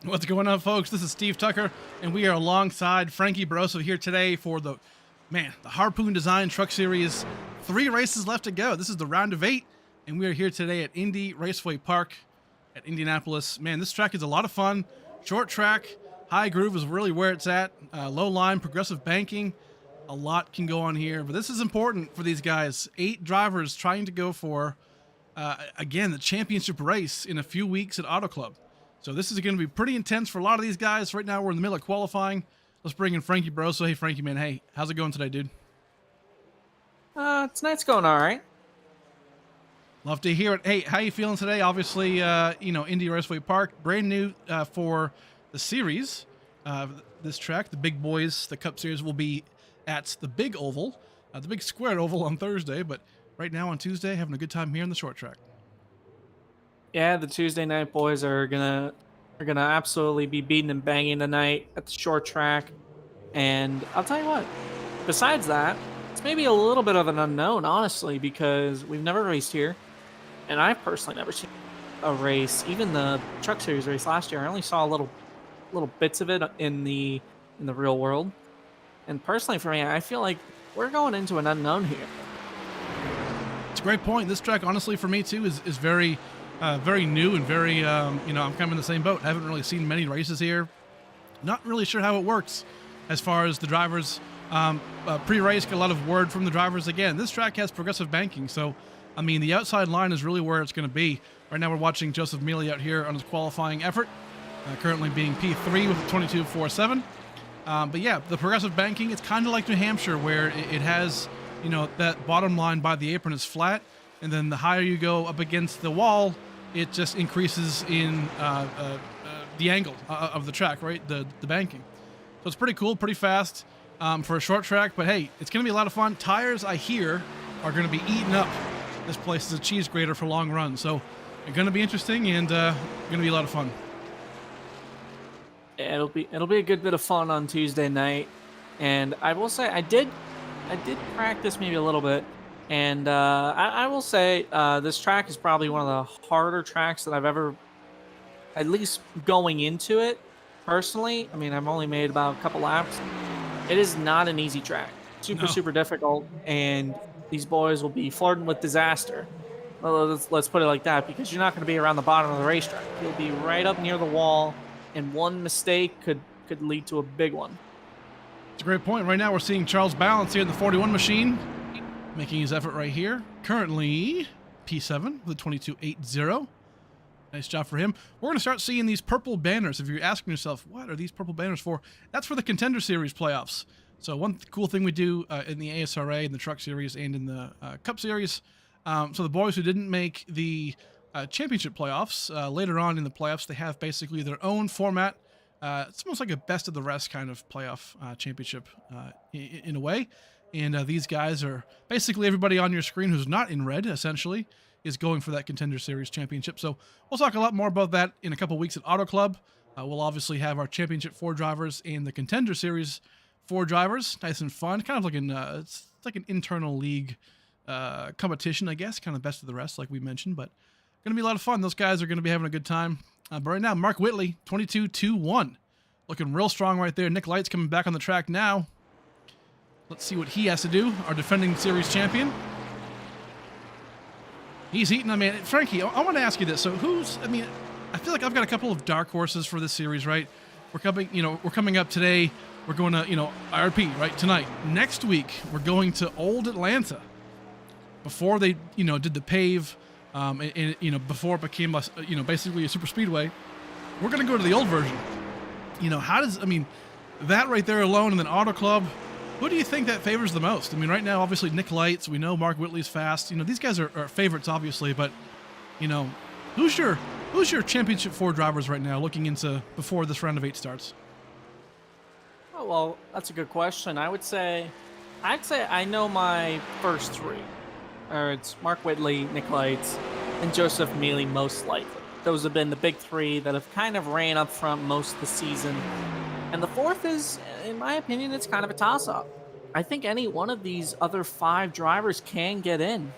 What's going on, folks? This is Steve Tucker, and we are alongside Frankie Barroso here today for the Harpoon Design Truck Series. 3 races left to go. This is the round of 8, and we are here today at Indy Raceway Park at Indianapolis. Man, this track is a lot of fun. Short track, high groove is really where it's at. Low line, progressive banking. A lot can go on here, but this is important for these guys. 8 drivers trying to go for, again, the championship race in a few weeks at Auto Club. So this is going to be pretty intense for a lot of these guys. Right now we're in the middle of qualifying. Let's bring in Frankie Barroso. Hey, Frankie, man. Hey, how's it going today, dude? Tonight's going all right. Love to hear it. Hey, how you feeling today? Obviously, Indy Raceway Park, brand new for the series. This track, the big boys, the Cup Series will be at the big oval, the big square oval on Thursday. But right now on Tuesday, having a good time here in the short track. Yeah, the Tuesday night boys are gonna absolutely be beating and banging tonight at the short track. And I'll tell you what, besides that, it's maybe a little bit of an unknown, honestly, because we've never raced here, and I've personally never seen a race. Even the Truck Series race last year, I only saw little bits of it in the real world. And personally, for me, I feel like we're going into an unknown here. It's a great point. This track, honestly, for me too, is very very new and very, I'm kind of in the same boat. I haven't really seen many races here. Not really sure how it works as far as the drivers. Pre-race, get a lot of word from the drivers. Again, this track has progressive banking. So, I mean, the outside line is really where it's going to be. Right now we're watching Joseph Mealy out here on his qualifying effort, currently being P3 with a 22.47. But yeah, the progressive banking, it's kind of like New Hampshire where it has, that bottom line by the apron is flat. And then the higher you go up against the wall, it just increases in the angle of the track, right? The banking. So it's pretty cool, pretty fast for a short track. But hey, it's going to be a lot of fun. Tires, I hear, are going to be eaten up. This place is a cheese grater for long runs. So it's going to be interesting and going to be a lot of fun. Yeah, it'll be a good bit of fun on Tuesday night. And I will say I did practice maybe a little bit. And I will say this track is probably one of the harder tracks that I've ever, at least going into it, personally. I mean, I've only made about a couple laps. It is not an easy track. Super difficult. And these boys will be flirting with disaster. Well, let's put it like that, because you're not going to be around the bottom of the racetrack. You'll be right up near the wall, and one mistake could lead to a big one. It's a great point. Right now we're seeing Charles Balance here in the 41 machine, making his effort right here. Currently P7 with a 22.80. Nice job for him. We're going to start seeing these purple banners. If you're asking yourself, what are these purple banners for? That's for the Contender Series playoffs. So one cool thing we do in the ASRA, in the Truck Series, and in the Cup Series. So the boys who didn't make the championship playoffs, later on in the playoffs, they have basically their own format. It's almost like a best of the rest kind of playoff championship in a way. And these guys are basically everybody on your screen who's not in red, essentially, is going for that Contender Series championship. So we'll talk a lot more about that in a couple weeks at Auto Club. We'll obviously have our championship 4 drivers and the Contender Series 4 drivers. Nice and fun. Kind of like it's like an internal league competition, I guess. Kind of best of the rest, like we mentioned. But going to be a lot of fun. Those guys are going to be having a good time. But right now, Mark Whitley, 22.21. Looking real strong right there. Nick Light's coming back on the track now. Let's see what he has to do, our defending series champion. He's eating. I mean, Frankie, I want to ask you this. So I feel like I've got a couple of dark horses for this series, right? We're coming up today. We're going to, IRP, right, tonight. Next week, we're going to Old Atlanta. Before they, did the pave, before it became, basically a super speedway, we're going to go to the old version. That right there alone, and then Auto Club, who do you think that favors the most? I mean, right now, obviously, Nick Lights, we know Mark Whitley's fast. These guys are favorites, obviously, but, who's your championship 4 drivers right now looking into before this round of 8 starts? Oh, well, that's a good question. I'd say I know my first 3. It's Mark Whitley, Nick Lights, and Joseph Mealy, most likely. Those have been the big 3 that have kind of ran up front most of the season. And the 4th is, in my opinion, it's kind of a toss-up. I think any one of these other 5 drivers can get in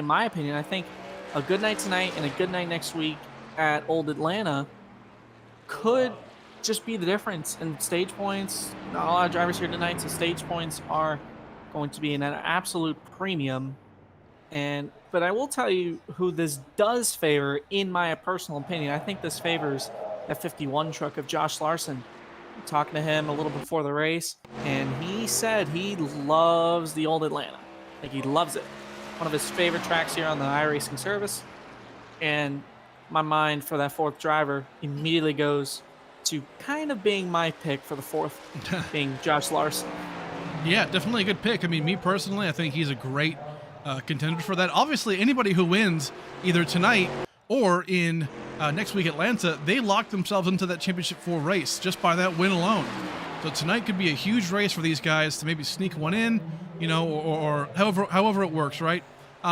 my opinion. I think a good night tonight and a good night next week at Old Atlanta could just be the difference in stage points. Not a lot of drivers here tonight, so stage points are going to be an absolute premium. But I will tell you who this does favor, in my personal opinion. I think this favors that 51 truck of Josh Larson. I'm talking to him a little before the race, and he said he loves the old Atlanta. Like, he loves it. One of his favorite tracks here on the iRacing service. And my mind for that fourth driver immediately goes to kind of being my pick for the fourth, being Josh Larson. Yeah, definitely a good pick. I mean, me personally, I think he's a great contender for that. Obviously, anybody who wins either tonight or in next week Atlanta, they lock themselves into that Championship 4 race just by that win alone. So tonight could be a huge race for these guys to maybe sneak one in, you know, or however it works, right?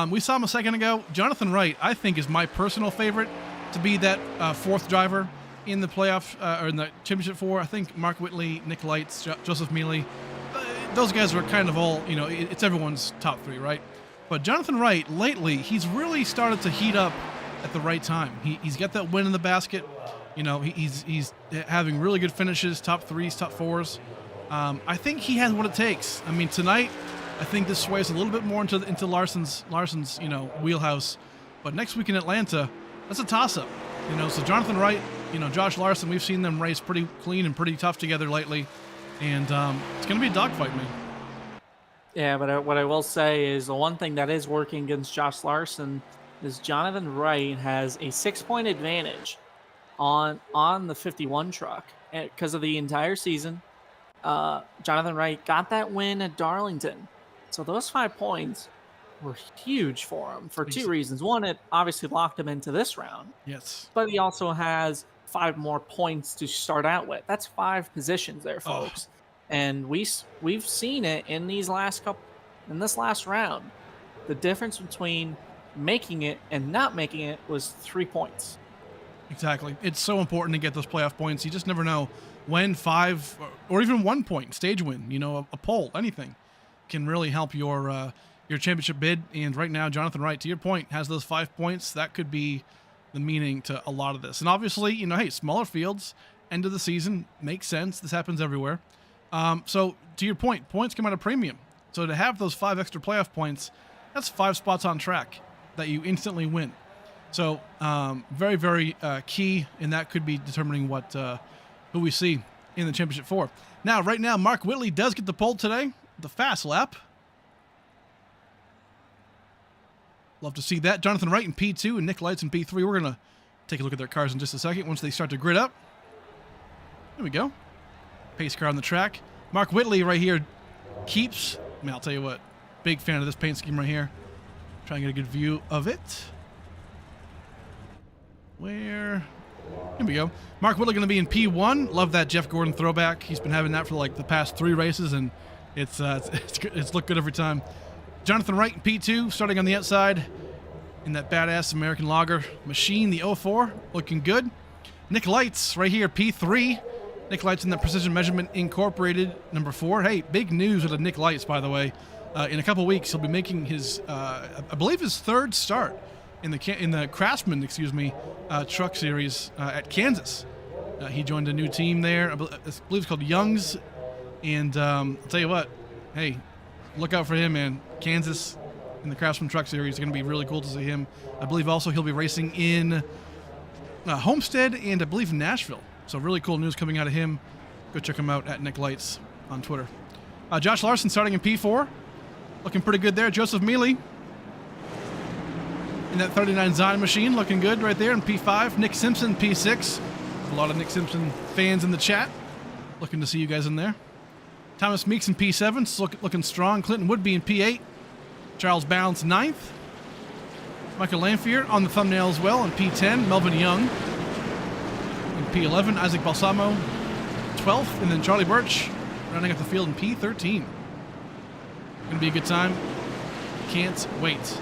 We saw him a second ago. Jonathan Wright, I think, is my personal favorite to be that fourth driver in the playoff or in the Championship 4. I think Mark Whitley, Nick Lights, Joseph Mealy, those guys are kind of all, you know, it's everyone's top 3, right? But Jonathan Wright, lately, he's really started to heat up at the right time. He's got that win in the basket. You know, he's having really good finishes, top 3s, top 4s. I think he has what it takes. I mean, tonight, I think this sways a little bit more into Larson's you know, wheelhouse. But next week in Atlanta, that's a toss-up. You know, so Jonathan Wright, you know, Josh Larson, we've seen them race pretty clean and pretty tough together lately. And it's going to be a dogfight, man. Yeah, but what I will say is the one thing that is working against Josh Larson is Jonathan Wright has a 6-point advantage on the 51 truck because of the entire season. Jonathan Wright got that win at Darlington. So those 5 points were huge for him for 2 reasons. One, it obviously locked him into this round. Yes. But he also has 5 more points to start out with. That's 5 positions there, folks. And we've seen it in this last round. The difference between making it and not making it was 3 points. Exactly. It's so important to get those playoff points. You just never know when 5 or even 1 point stage win, you know, a pole, anything can really help your championship bid. And right now, Jonathan Wright, to your point, has those 5 points. That could be the meaning to a lot of this. And obviously, you know, hey, smaller fields, end of the season, makes sense. This happens everywhere. So to your point, points come at a premium. So to have those 5 extra playoff points, that's 5 spots on track that you instantly win. So very, very key, and that could be determining what who we see in the Championship 4. Now, right now, Mark Whitley does get the pole today, the fast lap. Love to see that. Jonathan Wright in P2 and Nick Lights in P3. We're going to take a look at their cars in just a second once they start to grid up. There we go. Pace car on the track. Mark Whitley right here keeps, I mean, I'll tell you what, big fan of this paint scheme right here. Try and get a good view of it. Here we go. Mark Whitley going to be in P1. Love that Jeff Gordon throwback. He's been having that for like the past 3 races, and it's looked good every time. Jonathan Wright in P2, starting on the outside in that badass American Lager machine, the 04, looking good. Nick Lights right here, P3. Nick Lights in the Precision Measurement Incorporated, number 4. Hey, big news with Nick Lights, by the way. In a couple weeks, he'll be making his, I believe, his 3rd start in the Craftsman, truck series at Kansas. He joined a new team there. I believe it's called Young's. And I'll tell you what, hey, look out for him, man. Kansas in the Craftsman Truck Series is going to be really cool to see him. I believe also he'll be racing in Homestead and I believe Nashville. So really cool news coming out of him. Go check him out at Nick Lights on Twitter. Josh Larson starting in P4. Looking pretty good there. Joseph Mealy in that 39 Zion machine. Looking good right there in P5. Nick Simpson, P6. A lot of Nick Simpson fans in the chat. Looking to see you guys in there. Thomas Meeks in P7. Looking strong. Clinton Woodby in P8. Charles Balance 9th. Michael Lanphier on the thumbnail as well in P10. Melvin Young in P11. Isaac Balsamo 12th. And then Charlie Birch rounding up the field in P13. Gonna be a good time. Can't wait.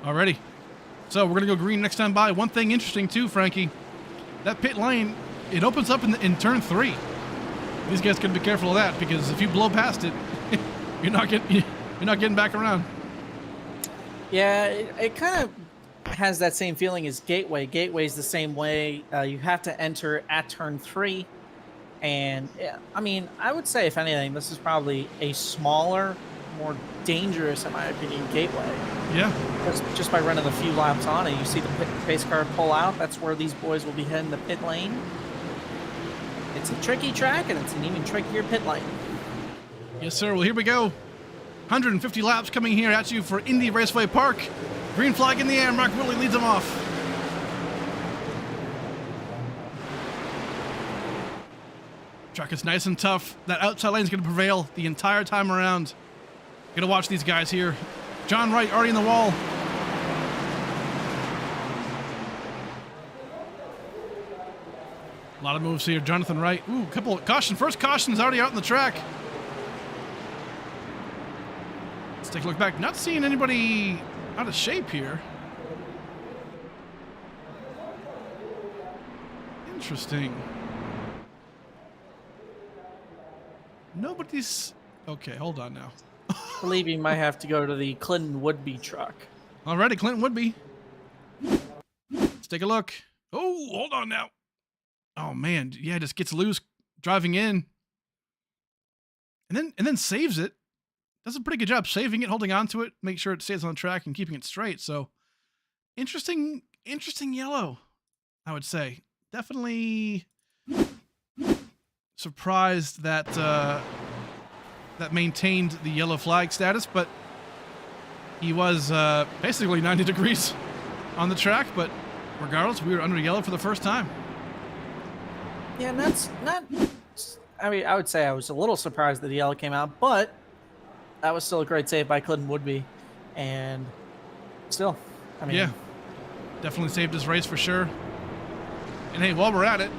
Alrighty. So we're gonna go green next time by. One thing interesting too, Frankie, that pit lane, it opens up in turn 3. These guys gotta be careful of that because if you blow past it, you're not getting back around. Yeah, it kind of has that same feeling as Gateway. Gateway's the same way. You have to enter at turn 3. And yeah, I mean, I would say, if anything, this is probably a smaller, more dangerous, in my opinion, Gateway. Yeah. Just by running a few laps on it. You see the pace car pull out. That's where these boys will be heading the pit lane. It's a tricky track, and it's an even trickier pit lane. Yes, sir. Well, here we go. 150 laps coming here at you for Indy Raceway Park. Green flag in the air. Mark Whitley leads them off. Track is nice and tough. That outside lane is going to prevail the entire time around. Going to watch these guys here. John Wright already in the wall. A lot of moves here. Jonathan Wright. Ooh, couple of caution. First caution is already out on the track. Let's take a look back. Not seeing anybody out of shape here. Interesting. Nobody's... Okay, hold on now. I believe you might have to go to the Clinton Woodby truck. Alrighty, Clinton Woodby. Let's take a look. Oh, hold on now. Oh man, yeah, just gets loose driving in. And then saves it. Does a pretty good job saving it, holding on to it, make sure it stays on the track and keeping it straight. So interesting yellow, I would say. Definitely surprised that that maintained the yellow flag status, but he was basically 90 degrees on the track, but regardless, we were under yellow for the first time. Yeah, and that's not... I mean, I would say I was a little surprised that the yellow came out, but that was still a great save by Clinton Woodby. And still, I mean... Yeah, definitely saved his race for sure. And hey, while we're at it,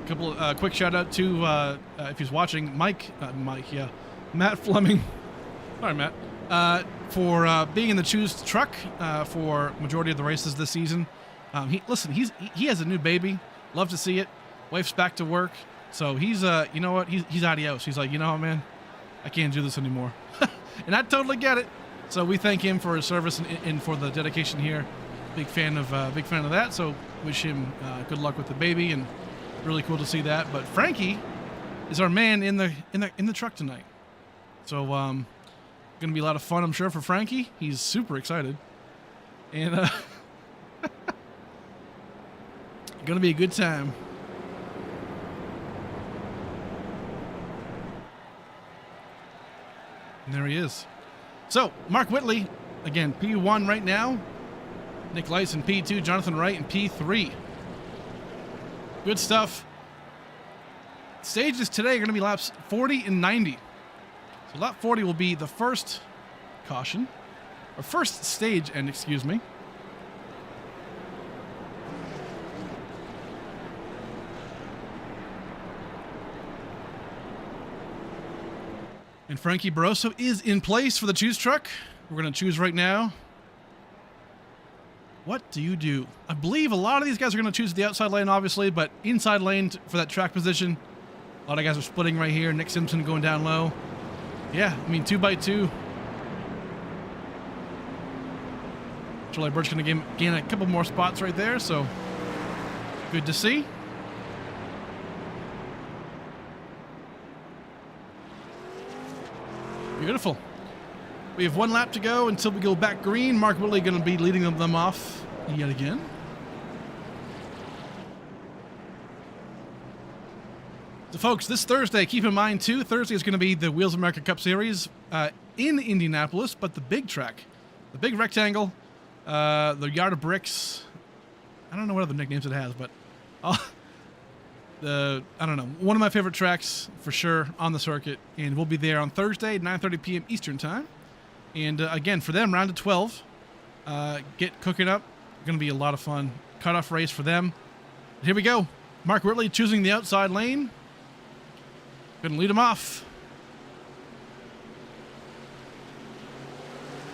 a couple quick shout out to, if he's watching, Matt Fleming. Sorry, Matt. For being in the Choose truck for majority of the races this season. He has a new baby. Love to see it. Wife's back to work. So he's, you know what? He's adios. He's like, you know what, man? I can't do this anymore. And I totally get it. So we thank him for his service and for the dedication here. Big fan of that. So wish him good luck with the baby, and really cool to see that. But Frankie is our man in the truck tonight. So gonna be a lot of fun, I'm sure, for Frankie. He's super excited, and gonna be a good time. And there he is. So Mark Whitley, again, P1 right now. Nick Lice in P2, Jonathan Wright in P3. Good stuff. Stages today are going to be laps 40 and 90. So lap 40 will be the first caution, or first stage end, excuse me. And Frankie Barroso is in place for the Choose truck. We're going to choose right now. What do you do? I believe a lot of these guys are going to choose the outside lane, obviously, but inside lane for that track position. A lot of guys are splitting right here. Nick Simpson going down low. Yeah, I mean, 2x2. Charlie Birch going to gain a couple more spots right there, so good to see. Beautiful. We have one lap to go until we go back green. Mark Whitley going to be leading them off yet again. So folks, this Thursday, keep in mind too, Thursday is going to be the Wheels of America Cup Series in Indianapolis, but the big track, the big rectangle, the Yard of Bricks. I don't know what other nicknames it has, but I don't know, one of my favorite tracks for sure on the circuit, and we'll be there on Thursday, 9:30 p.m. Eastern time. And again, for them, round of 12, get cooking up. Going to be a lot of fun. Cutoff race for them. But here we go. Mark Whitley choosing the outside lane. Going to lead him off.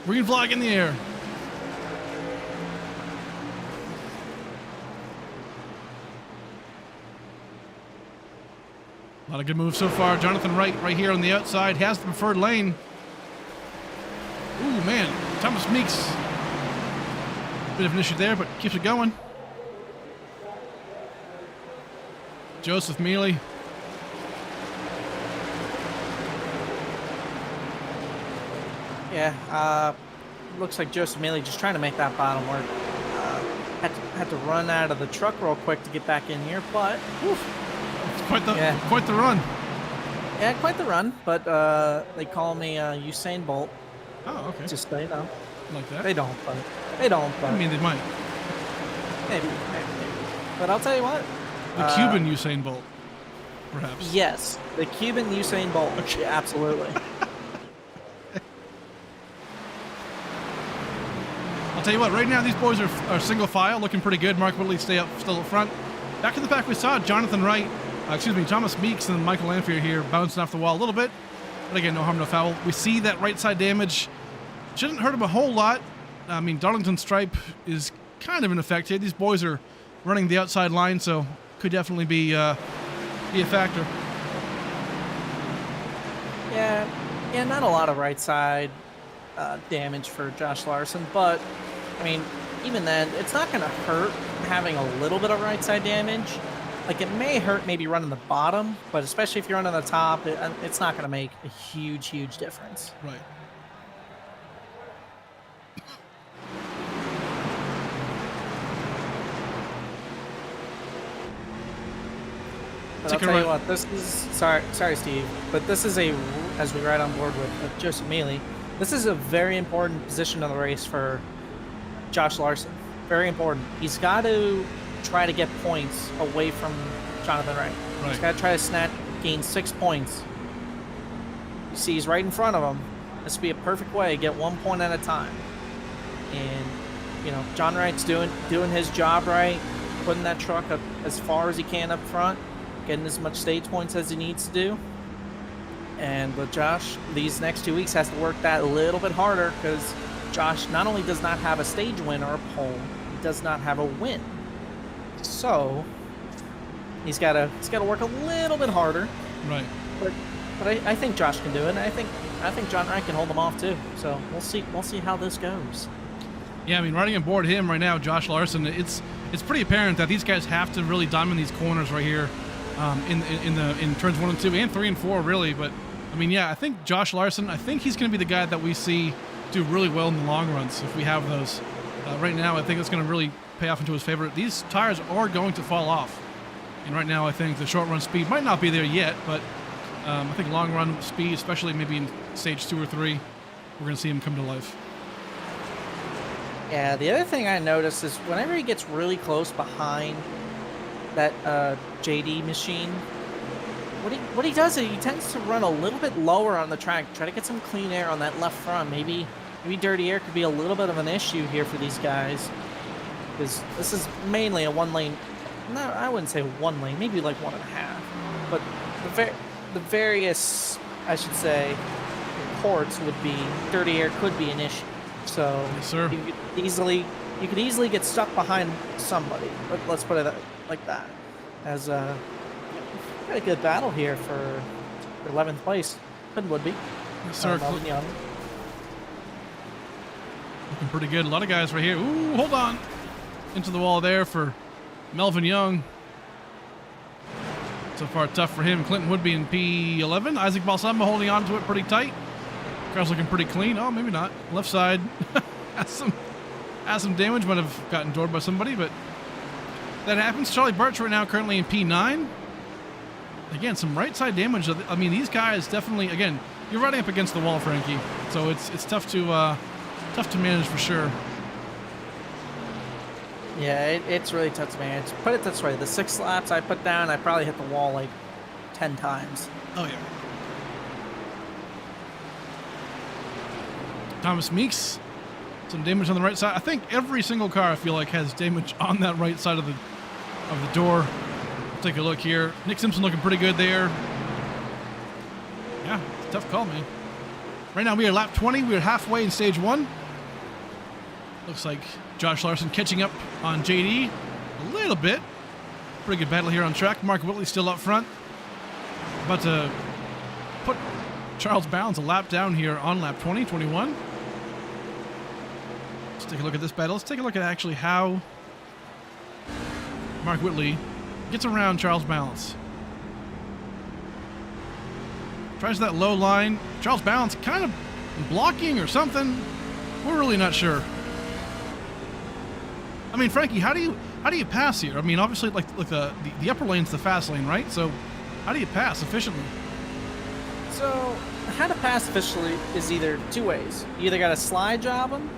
Green flag in the air. A lot of good moves so far. Jonathan Wright right here on the outside has the preferred lane. Ooh, man. Thomas Meeks Bit of an issue there, but keeps it going. Joseph Mealy. Yeah, looks like Joseph Mealy just trying to make that bottom work. Had to run out of the truck real quick to get back in here, but It's quite the run. Yeah, quite the run. But they call me Usain Bolt. Oh, okay. Just so you know. Like that. They don't, but I mean, they might. maybe. But I'll tell you what. The Cuban Usain Bolt, perhaps. Yes, the Cuban Usain Bolt. Okay. Yeah, absolutely. I'll tell you what, right now these boys are single file, looking pretty good. Mark Whitley still up front. Back in the back we saw Jonathan Wright, Thomas Meeks and Michael Lanphier here bouncing off the wall a little bit. But again, no harm, no foul. We see that right side damage. Shouldn't hurt him a whole lot. I mean, Darlington Stripe is kind of in effect here. These boys are running the outside line, so could definitely be a factor. Yeah, not a lot of right side damage for Josh Larson, but I mean, even then, it's not going to hurt having a little bit of right side damage. Like, it may hurt maybe running the bottom, but especially if you're running the top, it's not going to make a huge difference. Right. But I'll tell you what, this is sorry, Steve, but this is as we ride on board with Joseph Mealy, this is a very important position in the race for Josh Larson. Very important. He's got to try to get points away from Jonathan Wright. Right. He's got to try to gain 6 points. You see, he's right in front of him. This would be a perfect way to get 1 point at a time. And John Wright's doing his job right, putting that truck up as far as he can up front, getting as much stage points as he needs to do. But Josh, these next 2 weeks, has to work that a little bit harder because Josh not only does not have a stage win or a pole, he does not have a win. So he's got to work a little bit harder. Right. But I think Josh can do it. And I think John Wright can hold him off too. So we'll see how this goes. Yeah, I mean, riding aboard him right now, Josh Larson, it's pretty apparent that these guys have to really diamond these corners right here, in turns 1 and 2 and 3 and 4 really. But I mean, yeah, I think Josh Larson, I think he's going to be the guy that we see do really well in the long runs if we have those. Right now, I think it's going to really pay off into his favor. These tires are going to fall off, and right now I think the short run speed might not be there yet, but I think long run speed, especially maybe in stage 2 or 3, we're going to see him come to life. Yeah, the other thing I noticed is whenever he gets really close behind that JD machine, what he does is he tends to run a little bit lower on the track, try to get some clean air on that left front. Maybe dirty air could be a little bit of an issue here for these guys, because this is mainly a one lane. No, I wouldn't say one lane, maybe like 1.5. But the various, I should say, ports would be dirty air could be an issue. So yes, sir. You could easily get stuck behind somebody. Let's put it like that. As got a good battle here for 11th place. Would be. Yes, sir. Looking pretty good. A lot of guys right here. Ooh, hold on. Into the wall there for Melvin Young. So far, tough for him. Clinton Woodby in P11. Isaac Balsamo holding on to it pretty tight. Car's looking pretty clean. Oh, maybe not. Left side has some damage. Might have gotten doored by somebody, but that happens. Charlie Birch right now currently in P9. Again, some right side damage. I mean, these guys definitely. Again, you're riding up against the wall, Frankie. So it's tough to manage for sure. Yeah, it's really tough to manage. Put it this way: the 6 laps I put down, I probably hit the wall like 10 times. Oh yeah. Thomas Meeks, some damage on the right side. I think every single car I feel like has damage on that right side of the door. Take a look here. Nick Simpson looking pretty good there. Yeah, it's a tough call, man. Right now we are lap 20. We are halfway in stage 1. Looks like Josh Larson catching up on JD a little bit. Pretty good battle here on track. Mark Whitley still up front. About to put Charles Bounds a lap down here on lap 20, 21. take a look at this battle. Let's take a look at actually how Mark Whitley gets around Charles Balance. Tries that low line. Charles Balance kind of blocking or something. We're really not sure. I mean, Frankie, how do you pass here? I mean, obviously, like the upper lane's the fast lane, right? So, how do you pass efficiently? So, how to pass efficiently is either two ways. You either got to slide job them,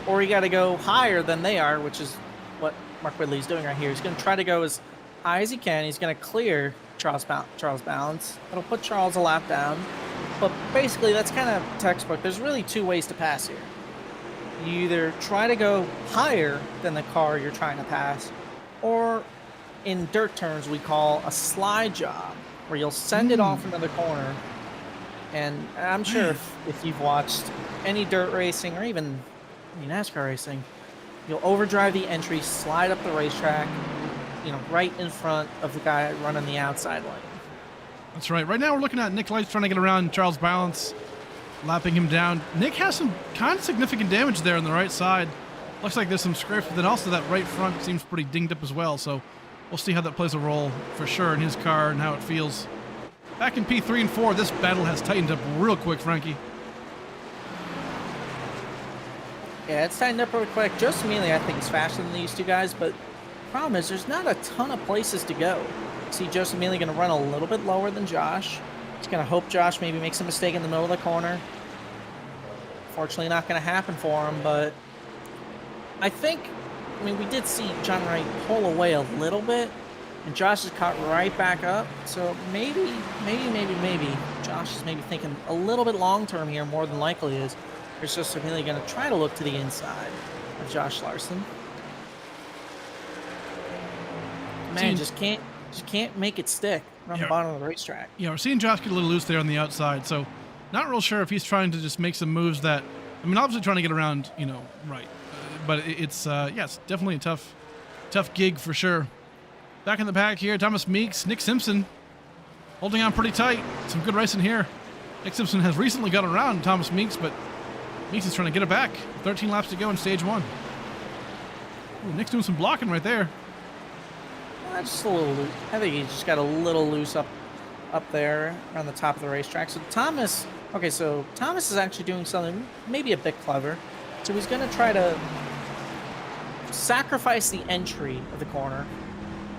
or you got to go higher than they are, which is what Mark Whitley's doing right here. He's going to try to go as high as he can. He's going to clear Charles Balance. It'll put Charles a lap down. But basically, that's kind of textbook. There's really two ways to pass here. You either try to go higher than the car you're trying to pass, or in dirt terms, we call a slide job, where you'll send it off into the corner. And I'm sure if you've watched any dirt racing or even NASCAR racing, you'll overdrive the entry, slide up the racetrack, right in front of the guy running the outside lane. That's right. Right now we're looking at Nick Lights trying to get around Charles Balance, lapping him down. Nick has some kind of significant damage there on the right side. Looks like there's some scrapes, but then also that right front seems pretty dinged up as well. So we'll see how that plays a role for sure in his car and how it feels. Back in P3 and 4, this battle has tightened up real quick, Frankie. Yeah, it's tightened up real quick. Joseph Mealy, I think, is faster than these two guys, but the problem is there's not a ton of places to go. See Joseph Mealy going to run a little bit lower than Josh. He's going to hope Josh maybe makes a mistake in the middle of the corner. Fortunately, not going to happen for him, but I mean, we did see John Wright pull away a little bit, and Josh is caught right back up. So maybe Josh is maybe thinking a little bit long-term here, more than likely is. There's just really going to try to look to the inside of Josh Larson. Man, just can't make it stick around the bottom of the racetrack. Yeah, we're seeing Josh get a little loose there on the outside, so not real sure if he's trying to just make some moves that, I mean, obviously trying to get around, right. But it's definitely a tough gig for sure. Back in the pack here, Thomas Meeks, Nick Simpson holding on pretty tight. Some good racing here. Nick Simpson has recently got around Thomas Meeks, but Meeks is trying to get it back. 13 laps to go in stage 1. Ooh, Nick's doing some blocking right there. Just a little loose. I think he just got a little loose up there around the top of the racetrack. So Thomas is actually doing something maybe a bit clever. So he's going to try to sacrifice the entry of the corner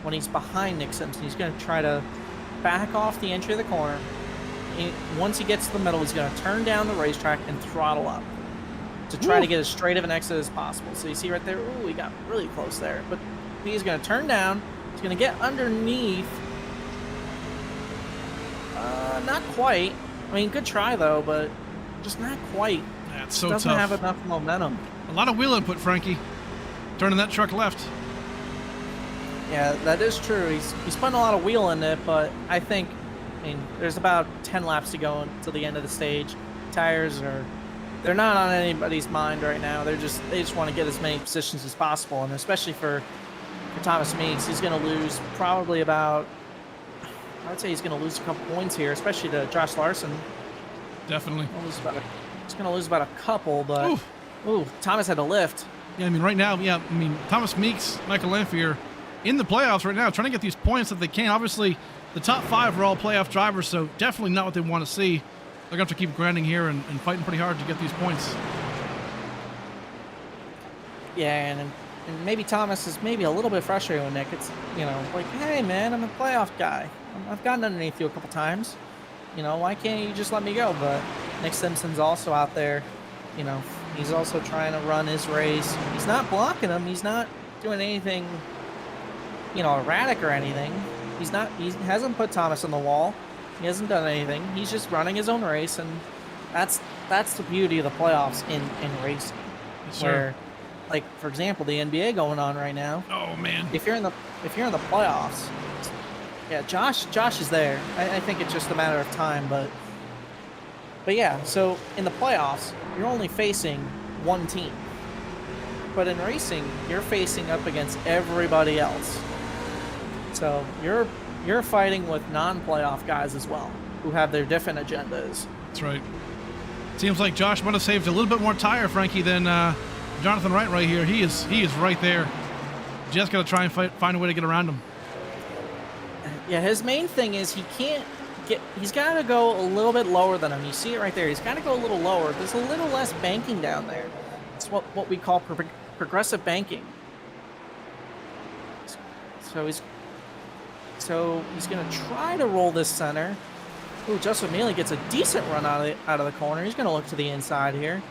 when he's behind Nick Simpson. He's going to try to back off the entry of the corner. Once he gets to the middle, he's going to turn down the racetrack and throttle up to try to get as straight of an exit as possible. So you see right there, ooh, he got really close there. But he's going to turn down. He's going to get underneath. Not quite. I mean, good try, though, but just not quite. That's so doesn't tough. have enough momentum. A lot of wheel input, Frankie. Turning that truck left. Yeah, that is true. He's putting a lot of wheel in it, but I mean, there's about 10 laps to go until the end of the stage. Tires they're not on anybody's mind right now. They just want to get as many positions as possible, and especially for Thomas Meeks, he's going to lose probably about, I would say he's going to lose a couple points here, especially to Josh Larson. Definitely. He's going to lose about a couple, but Thomas had to lift. Yeah, I mean, right now, Thomas Meeks, Michael Lamphere in the playoffs right now, trying to get these points that they can. Obviously, the top 5 are all playoff drivers, so definitely not what they want to see. They're going to have to keep grinding here and fighting pretty hard to get these points. Yeah, and maybe Thomas is maybe a little bit frustrated with Nick. It's, like, hey, man, I'm a playoff guy. I've gotten underneath you a couple times. Why can't you just let me go? But Nick Simpson's also out there. He's also trying to run his race. He's not blocking him. He's not doing anything, erratic or anything. He hasn't put Thomas on the wall. He hasn't done anything. He's just running his own race, and that's the beauty of the playoffs in racing. Yes, sir. Where, like, for example, the NBA going on right now. Oh man. If you're in the playoffs, yeah, Josh is there. I think it's just a matter of time, but yeah, so in the playoffs, you're only facing one team. But in racing, you're facing up against everybody else. So you're fighting with non-playoff guys as well, who have their different agendas. That's right. Seems like Josh might have saved a little bit more tire, Frankie, than Jonathan Wright right here. He is right there. Just got to try and find a way to get around him. Yeah, his main thing is he can't get. He's got to go a little bit lower than him. You see it right there. He's got to go a little lower. There's a little less banking down there. It's what we call progressive banking. So he's gonna try to roll this center. Ooh, Joseph Mealy gets a decent run out of the corner. He's gonna look to the inside here.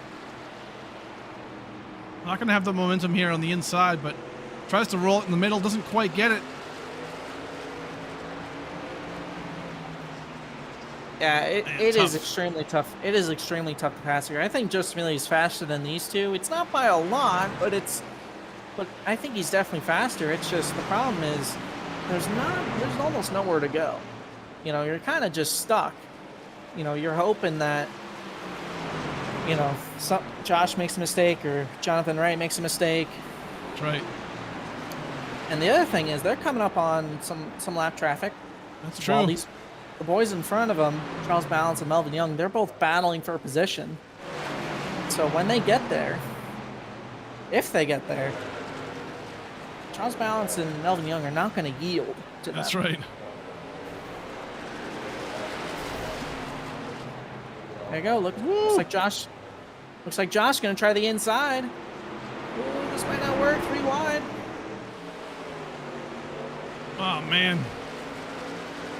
Not going to have the momentum here on the inside, but tries to roll it in the middle. Doesn't quite get it. Yeah, it Man, is tough. extremely tough. It is extremely tough to pass here. I think Joseph Mealy is faster than these two. It's not by a lot, but I think he's definitely faster. It's just the problem is there's almost nowhere to go. You know, you're kind of just stuck. You know, you're hoping that, you know, Josh makes a mistake or Jonathan Wright makes a mistake. That's right. And the other thing is they're coming up on some lap traffic. That's true. While the boys in front of them, Charles Balance and Melvin Young, they're both battling for a position. So when they get there, if they get there, Charles Balance and Melvin Young are not going to yield to them. That's right. There you go. Looks like Josh. Looks like Josh going to try the inside. Ooh, this might not work. 3 wide. Oh, man.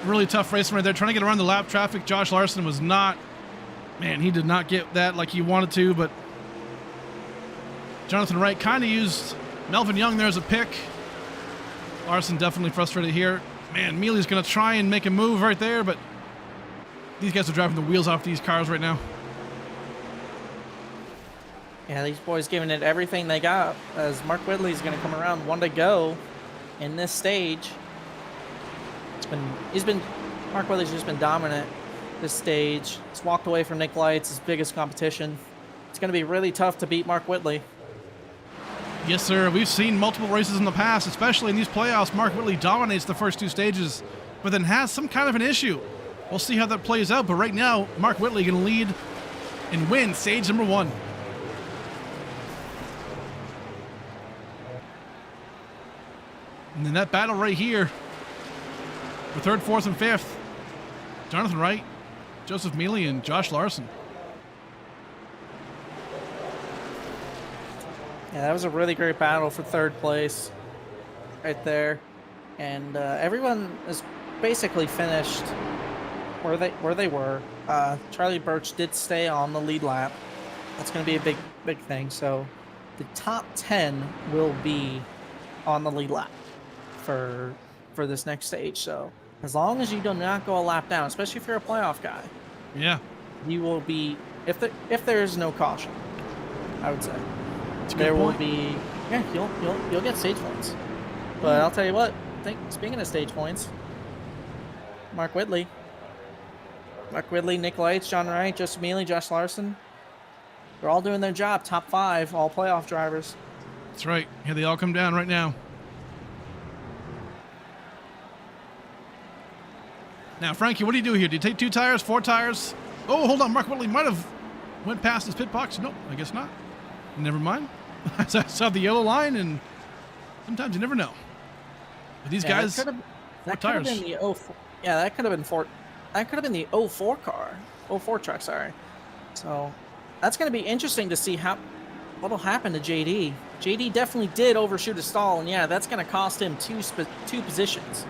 Really tough racing right there. Trying to get around the lap traffic. Josh Larson was not... Man, he did not get that like he wanted to, but... Jonathan Wright kind of used Melvin Young there as a pick. Larson definitely frustrated here. Man, Mealy's going to try and make a move right there, but... These guys are driving the wheels off these cars right now. Yeah, these boys giving it everything they got as Mark Whitley's going to come around 1 to go in this stage. Mark Whitley's just been dominant this stage. He's walked away from Nick Lights, his biggest competition. It's going to be really tough to beat Mark Whitley. Yes, sir. We've seen multiple races in the past, especially in these playoffs. Mark Whitley dominates the first 2 stages, but then has some kind of an issue. We'll see how that plays out, but right now, Mark Whitley going to lead and win stage number 1. And then that battle right here for 3rd, 4th, and 5th. Jonathan Wright, Joseph Mealy, and Josh Larson. Yeah, that was a really great battle for 3rd place right there. And everyone is basically finished where they were. Charlie Birch did stay on the lead lap. That's going to be a big thing. So the top 10 will be on the lead lap for this next stage. So as long as you do not go a lap down, especially if you're a playoff guy, Yeah. you will be, if there is no caution, I would say There will be, yeah, you'll get stage points. But I'll tell you what, speaking of stage points, Mark Whitley, Nick Lights, John Wright, Joseph Mealy, Josh Larson, they're all doing their job. Top 5, all playoff drivers. That's right. Here they all come down right now. Now, Frankie, what do you do here? Do you take 2 tires, 4 tires? Oh, hold on. Mark Whitley might have went past his pit box. Nope, I guess not. Never mind. I saw the yellow line, and sometimes you never know. But these guys, that 4 could have tires. been the 04. Yeah, that could have been 4. That could have been the 04 car, 04 truck. Sorry. So that's going to be interesting to see what'll happen to JD. JD definitely did overshoot a stall, and yeah, that's going to cost him 2 positions.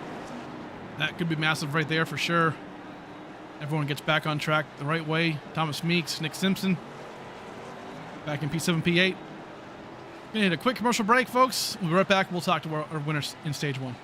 That could be massive right there for sure. Everyone gets back on track the right way. Thomas Meeks, Nick Simpson, back in P7, P8. Gonna hit a quick commercial break, folks. We'll be right back. We'll talk to our winners in stage 1.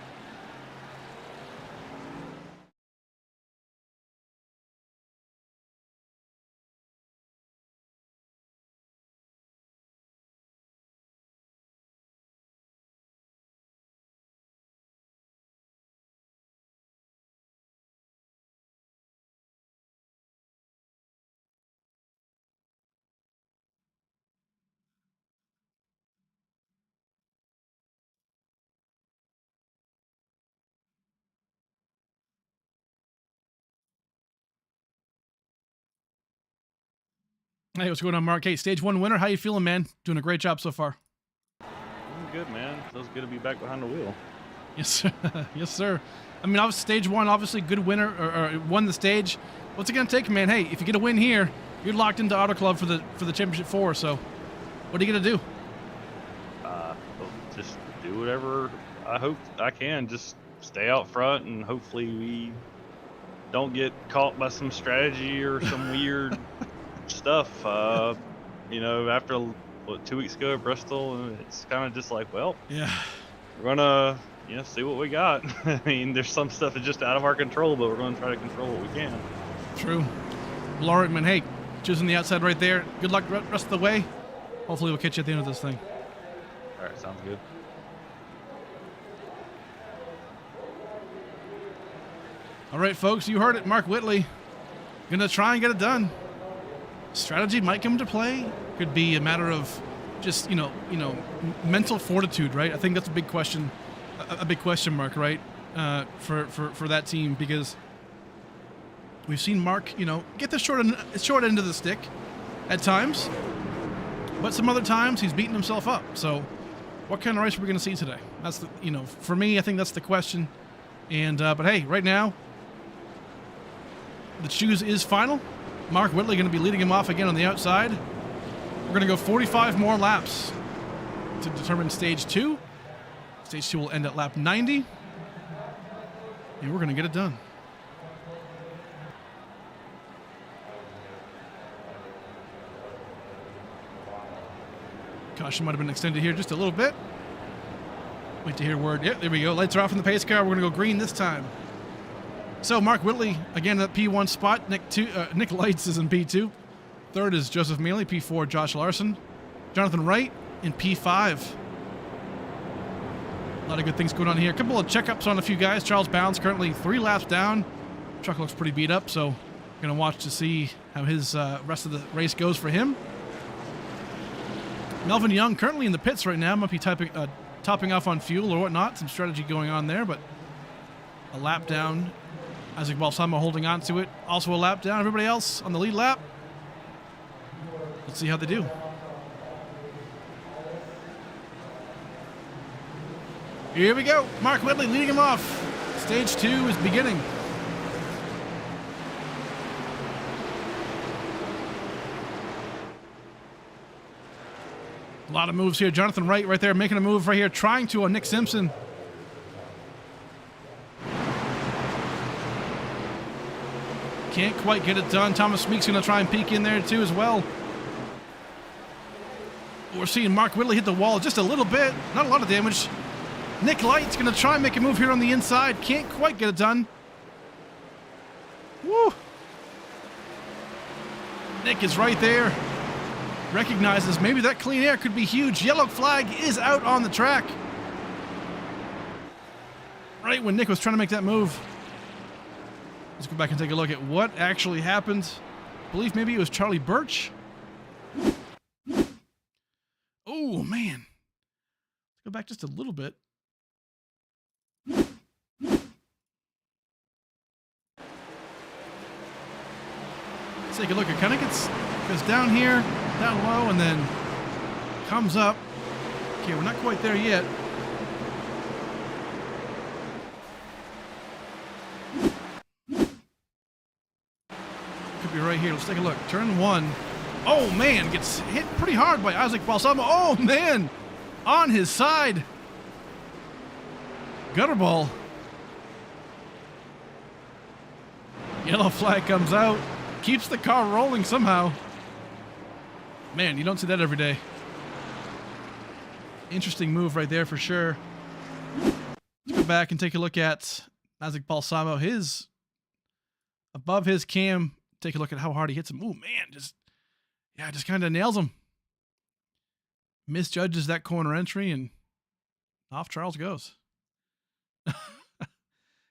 Hey, what's going on, Mark? Hey, stage 1 winner. How you feeling, man? Doing a great job so far. I'm good, man. Feels good to be back behind the wheel. Yes, sir. Yes, sir. I mean, obviously, stage 1, obviously, good winner, or won the stage. What's it going to take, man? Hey, if you get a win here, you're locked into Auto Club for the Championship 4, so what are you going to do? Just do whatever I hope I can. Just stay out front, and hopefully we don't get caught by some strategy or some weird stuff. After 2 weeks ago at Bristol, it's kind of just like, well, Yeah. we're gonna see what we got. I mean, there's some stuff that's just out of our control, but we're gonna try to control what we can. True. Well, all right, man. Hey, choosing the outside right there. Good luck rest of the way. Hopefully we'll catch you at the end of this thing. All right, sounds good. All right, folks, you heard it. Mark Whitley gonna try and get it done. Strategy might come into play. Could be a matter of just mental fortitude, right? I think that's a big question, a big question mark, right? For that team, because we've seen Mark, get the short end of the stick at times, but some other times he's beating himself up. So, what kind of race are we going to see today? That's for me, I think that's the question. And but hey, right now, the choose is final. Mark Whitley going to be leading him off again on the outside. We're going to go 45 more laps to determine stage 2. Stage 2 will end at lap 90. And we're going to get it done. Caution might have been extended here just a little bit. Wait to hear word. Yep, there we go. Lights are off in the pace car. We're going to go green this time. So Mark Whitley, again, at P1 spot. Nick Lights is in P2. Third is Joseph Mealy. P4, Josh Larson. Jonathan Wright in P5. A lot of good things going on here. A couple of checkups on a few guys. Charles Bounds currently 3 laps down. Truck looks pretty beat up, so going to watch to see how his rest of the race goes for him. Melvin Young currently in the pits right now. Might be topping off on fuel or whatnot. Some strategy going on there, but a lap down. Isaac Balsamo holding on to it. Also a lap down. Everybody else on the lead lap. Let's see how they do. Here we go. Mark Whitley leading him off. Stage 2 is beginning. A lot of moves here. Jonathan Wright right there making a move right here, trying to Nick Simpson. Can't quite get it done. Thomas Meek's going to try and peek in there too as well. We're seeing Mark Whitley hit the wall just a little bit. Not a lot of damage. Nick Light's going to try and make a move here on the inside. Can't quite get it done. Woo! Nick is right there. Recognizes maybe that clean air could be huge. Yellow flag is out on the track. Right when Nick was trying to make that move. Let's go back and take a look at what actually happened. I believe maybe it was Charlie Birch. Oh, man. Let's go back just a little bit. Let's take a look. It kind of goes down here, down low, and then comes up. Okay, we're not quite there yet. Could be right here. Let's take a look. Turn 1. Oh, man. Gets hit pretty hard by Isaac Balsamo. Oh, man. On his side. Gutter ball. Yellow flag comes out. Keeps the car rolling somehow. Man, you don't see that every day. Interesting move right there for sure. Let's go back and take a look at Isaac Balsamo. Above his cam. Take a look at how hard he hits him. Oh, man. Just kind of nails him. Misjudges that corner entry, and off Charles goes.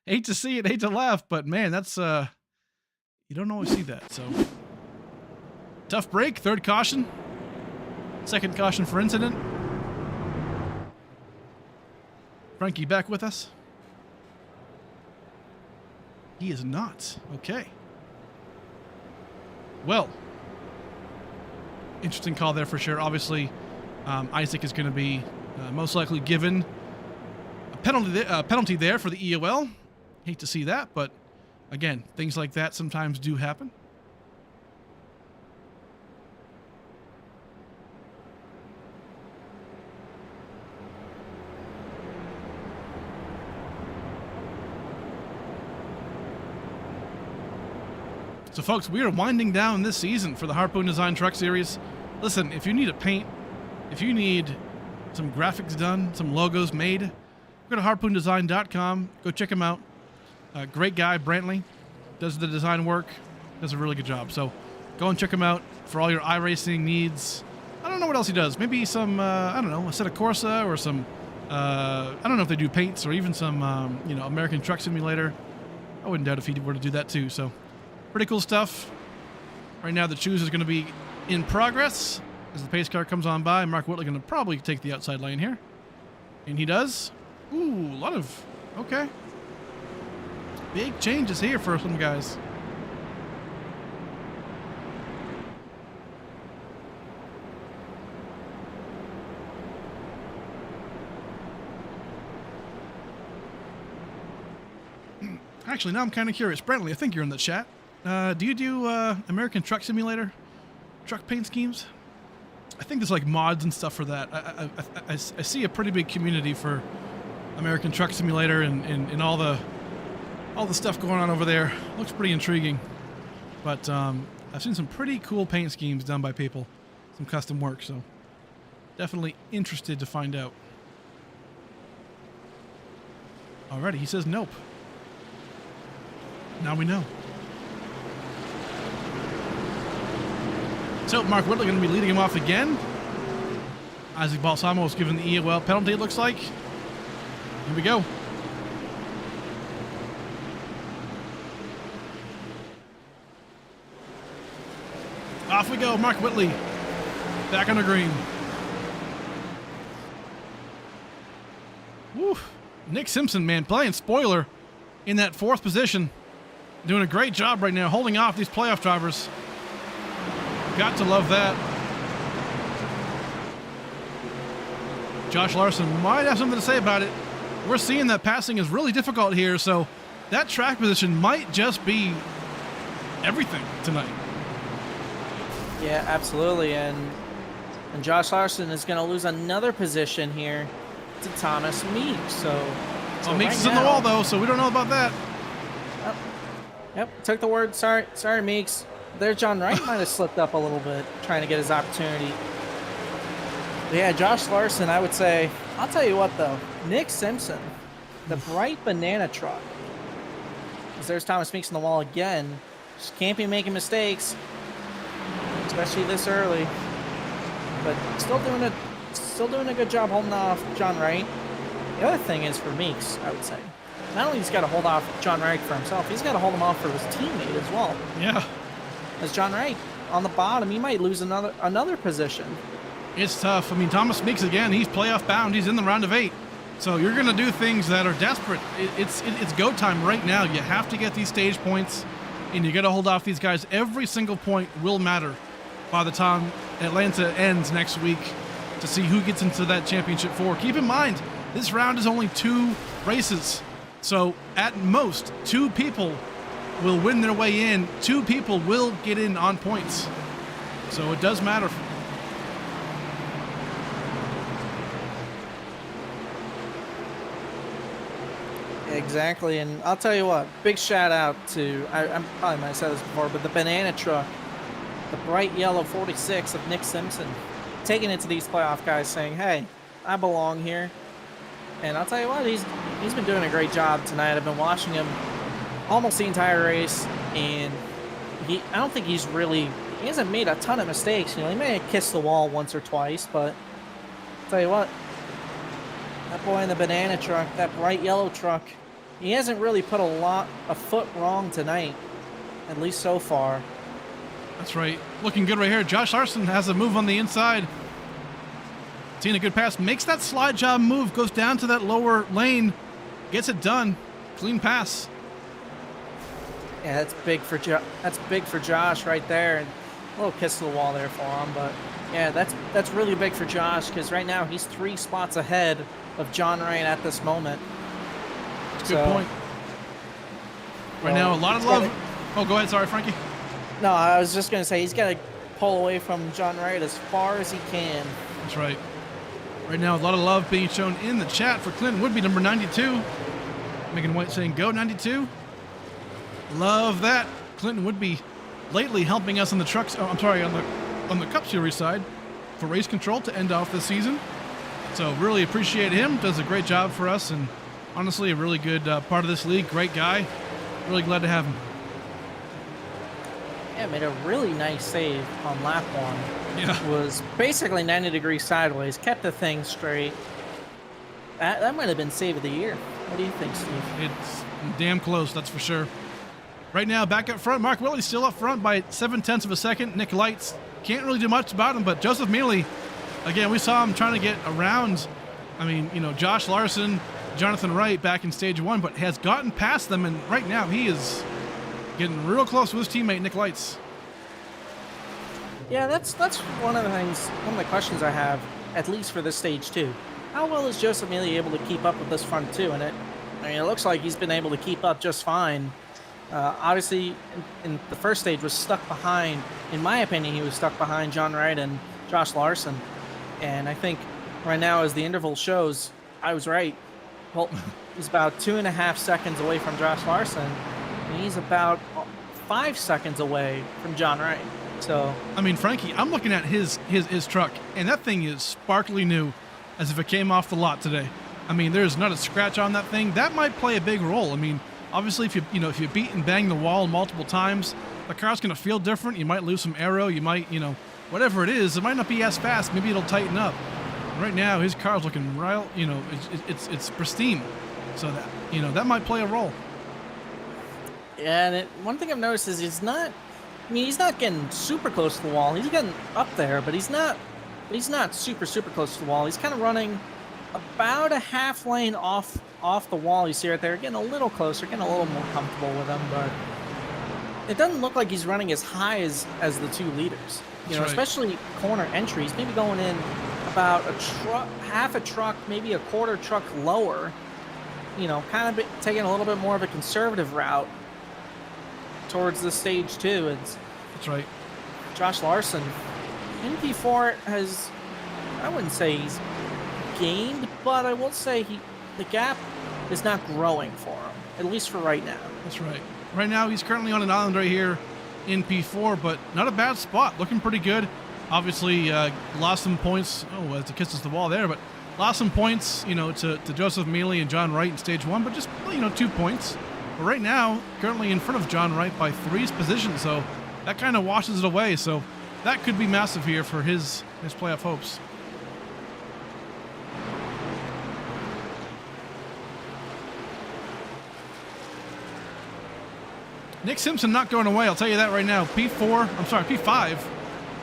Hate to see it, hate to laugh, but man, that's you don't always see that. So tough break. Third caution. Second caution for incident. Frankie back with us? He is not. Okay. Well, interesting call there for sure. Obviously, Isaac is going to be most likely given a penalty there for the EOL. Hate to see that, but again, things like that sometimes do happen. So folks, we are winding down this season for the Harpoon Design Truck Series. Listen, if you need a paint, if you need some graphics done, some logos made, go to harpoondesign.com. Go check him out. Great guy, Brantley. Does the design work. Does a really good job. So go and check him out for all your iRacing needs. I don't know what else he does. Maybe some, I don't know, a set of Corsa or some, I don't know if they do paints or even some, American Truck Simulator. I wouldn't doubt if he were to do that too. So pretty cool stuff. Right now the choose is going to be in progress as the pace car comes on by. Mark Whitley going to probably take the outside lane here. And he does. Ooh, a lot of, okay. Big changes here for some guys. Actually, now I'm kind of curious. Brantley, I think you're in the chat. Do you do American Truck Simulator truck paint schemes? I think there's like mods and stuff for that. I see a pretty big community for American Truck Simulator and all the stuff going on over there. Looks pretty intriguing. But I've seen some pretty cool paint schemes done by people, some custom work. So definitely interested to find out. Alrighty, he says nope. Now we know. So Mark Whitley going to be leading him off again. Isaac Balsamo was given the EOL penalty, it looks like. Here we go. Off we go, Mark Whitley. Back on the green. Woo. Nick Simpson, man, playing spoiler in that fourth position. Doing a great job right now, holding off these playoff drivers. Got to love that. Josh Larson might have something to say about it. We're seeing that passing is really difficult here, so that track position might just be everything tonight. Yeah, absolutely. And Josh Larson is going to lose another position here to Thomas Meeks. So Meeks is in the wall, though, so we don't know about that. Yep, took the word. Sorry, Meeks. There, John Wright might have slipped up a little bit, trying to get his opportunity. But yeah, Josh Larson, I would say, I'll tell you what, though. Nick Simpson, the bright banana truck. Because there's Thomas Meeks in the wall again. Just can't be making mistakes, especially this early. But still doing a good job holding off John Wright. The other thing is for Meeks, I would say. Not only he's got to hold off John Wright for himself, he's got to hold him off for his teammate as well. Yeah. As John Wright on the bottom, he might lose another position. It's tough. I mean, Thomas Meeks, again, he's playoff bound. He's in the round of 8. So you're going to do things that are desperate. It's go time right now. You have to get these stage points, and you got to hold off these guys. Every single point will matter by the time Atlanta ends next week to see who gets into that championship 4. Keep in mind, this round is only 2 races. So at most, 2 people will win their way in. 2 people will get in on points. So it does matter. Exactly, and I'll tell you what, big shout out to, I probably might have said this before, but the banana truck, the bright yellow 46 of Nick Simpson, taking it to these playoff guys saying, hey, I belong here. And I'll tell you what, he's been doing a great job tonight. I've been watching him almost the entire race, and I don't think he hasn't made a ton of mistakes. You know, he may have kissed the wall once or twice, but I'll tell you what, that boy in the banana truck, that bright yellow truck, he hasn't really put a foot wrong tonight, at least so far. That's right. Looking good right here. Josh Larson has a move on the inside. Seeing a good pass, makes that slide job move, goes down to that lower lane, gets it done. Clean pass. Yeah, that's big for Josh right there. And little kiss to the wall there for him. But yeah, that's really big for Josh because right now he's 3 spots ahead of John Wright at this moment. That's a good point. Right now, a lot of love. Oh, go ahead. Sorry, Frankie. No, I was just going to say he's got to pull away from John Wright as far as he can. That's right. Right now, a lot of love being shown in the chat for Clinton Woodby, number 92. Megan White saying, go 92. Love that. Clinton Woodby lately helping us on the trucks. Oh, I'm sorry, on the Cup Series side for race control to end off this season. So really appreciate him. Does a great job for us, and honestly, a really good part of this league. Great guy. Really glad to have him. Yeah, made a really nice save on lap 1. Yeah. Was basically 90 degrees sideways, kept the thing straight. That might have been save of the year. What do you think, Steve? It's damn close, that's for sure. Right now, back up front, Mark Willie's still up front by 0.7 of a second. Nick Lights can't really do much about him, but Joseph Mealy, again, we saw him trying to get around, Josh Larson, Jonathan Wright back in stage 1, but has gotten past them, and right now he is getting real close with his teammate, Nick Lights. Yeah, that's one of the questions I have, at least for this stage 2. How well is Joseph Mealy able to keep up with this front 2? And it looks like he's been able to keep up just fine. Obviously, in the first stage was stuck behind, in my opinion, he was stuck behind John Wright and Josh Larson. And I think right now, as the interval shows, I was right. Well, he's about 2.5 seconds away from Josh Larson, and he's about 5 seconds away from John Wright. So, Frankie, I'm looking at his truck, and that thing is sparkly new, as if it came off the lot today. There's not a scratch on that thing. That might play a big role. Obviously, if you beat and bang the wall multiple times, the car's going to feel different. You might lose some aero. You might, whatever it is, it might not be as fast. Maybe it'll tighten up. Right now, his car's looking real. It's pristine. So that might play a role. Yeah, and one thing I've noticed is he's not getting super close to the wall. He's getting up there, but he's not super close to the wall. He's kind of running about a half lane off the wall. You see right there, getting a little closer, getting a little more comfortable with him, but it doesn't look like he's running as high as the 2 leaders. Right. Especially corner entries, maybe going in about half a truck, maybe a quarter truck lower. Kind of taking a little bit more of a conservative route towards the stage 2. That's right. Josh Larson in P4 has, I wouldn't say he's gained, but I will say the gap is not growing for him, at least for right now. That's right. Right now, he's currently on an island right here in P4, but not a bad spot. Looking pretty good. Obviously, lost some points. Oh, as it kisses the wall there, but lost some points, to Joseph Mealy and John Wright in stage 1, but just, 2 points. But right now, currently in front of John Wright by 3 positions, so that kind of washes it away. So that could be massive here for his playoff hopes. Nick Simpson not going away, I'll tell you that right now. P5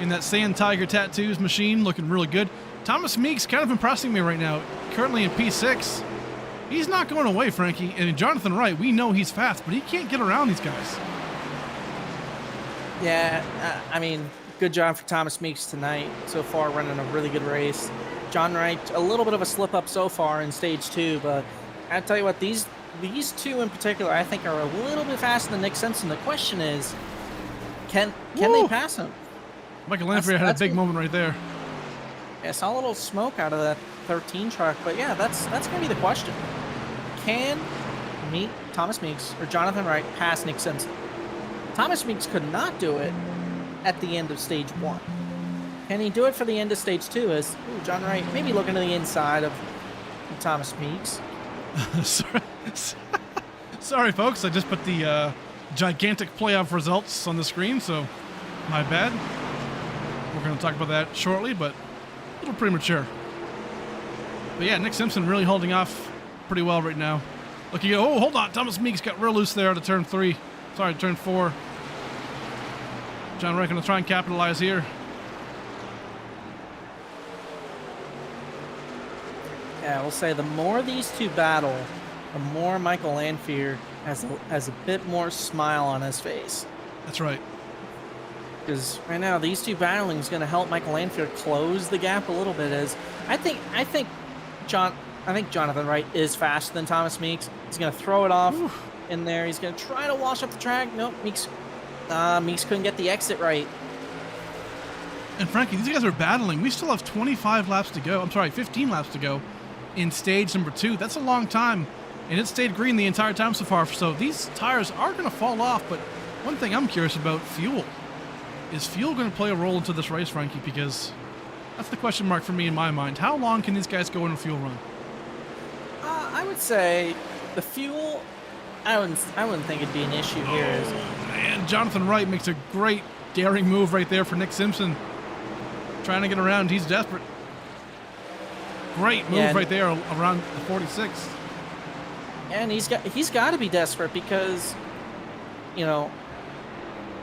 in that Sand Tiger Tattoos machine, looking really good. Thomas Meeks kind of impressing me right now, currently in P6. He's not going away, Frankie. And Jonathan Wright, we know he's fast, but he can't get around these guys. Yeah, good job for Thomas Meeks tonight. So far, running a really good race. John Wright, a little bit of a slip up so far in stage 2, but I tell you what, these 2 in particular, I think, are a little bit faster than Nick Simpson. The question is, can they pass him? Michael Lamprey had a big moment right there. Yeah, I saw a little smoke out of that 13 truck, but yeah, that's going to be the question. Can Thomas Meeks or Jonathan Wright pass Nick Simpson? Thomas Meeks could not do it at the end of stage 1. Can he do it for the end of stage 2 as John Wright maybe looking to the inside of Thomas Meeks? Sorry, folks. I just put the gigantic playoff results on the screen, so my bad. We're going to talk about that shortly, but a little premature. But yeah, Nick Simpson really holding off pretty well right now. Looking at, oh, hold on. Thomas Meeks got real loose there out of turn 3. Sorry, turn 4. John Wright going to try and capitalize here. Yeah, I will say the more these 2 battle, the more Michael Lanphier has a bit more smile on his face. That's right. Because right now, these two battling is going to help Michael Lanfield close the gap a little bit. As I think Jonathan Wright is faster than Thomas Meeks. He's going to throw it off in there. He's going to try to wash up the track. Nope, Meeks couldn't get the exit right. And Frankie, these guys are battling. We still have 25 laps to go. I'm sorry, 15 laps to go in stage number 2. That's a long time, and it stayed green the entire time so far. So these tires are going to fall off. But one thing I'm curious about, fuel. Is fuel going to play a role into this race, Frankie? Because that's the question mark for me in my mind. How long can these guys go in a fuel run? I would say the fuel. I wouldn't think it'd be an issue here. Oh, man, Jonathan Wright makes a great daring move right there for Nick Simpson. Trying to get around. He's desperate. Great move right there around the 46. And he's got to be desperate because, you know,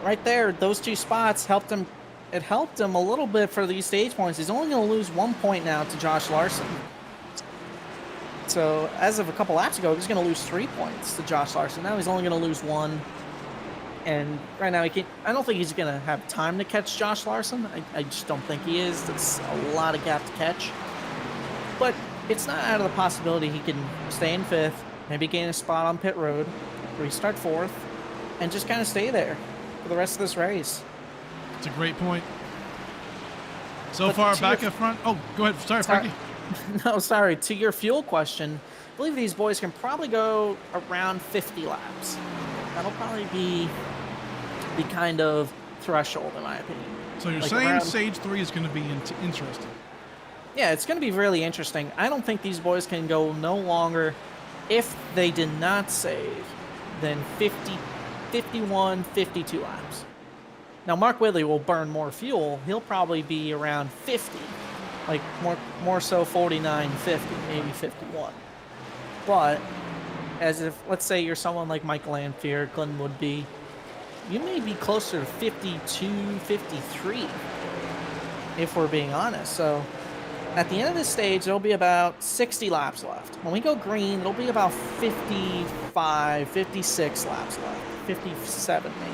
right there, those two spots helped him. It helped him a little bit for these stage points. He's only going to lose 1 point now to Josh Larson. So as of a couple laps ago, he was going to lose 3 points to Josh Larson. Now he's only going to lose 1. And right now, I don't think he's going to have time to catch Josh Larson. I just don't think he is. That's a lot of gap to catch. But it's not out of the possibility he can stay in 5th, maybe gain a spot on pit road, restart 4th, and just kind of stay there for the rest of this race. It's a great point. So far, back up front. Oh, go ahead. Sorry, Frankie. No, sorry. To your fuel question, I believe these boys can probably go around 50 laps. That'll probably be the kind of threshold, in my opinion. So you're saying stage 3 is going to be interesting? Yeah, it's going to be really interesting. I don't think these boys can go no longer, if they did not save, than 50, 51, 52 laps. Now, Mark Whitley will burn more fuel. He'll probably be around 50, like more so 49, 50, maybe 51. But as if, let's say you're someone like Michael Lanfield, Glenn Woodby, you may be closer to 52, 53, if we're being honest. So at the end of this stage, there'll be about 60 laps left. When we go green, it'll be about 55, 56 laps left, 57 maybe.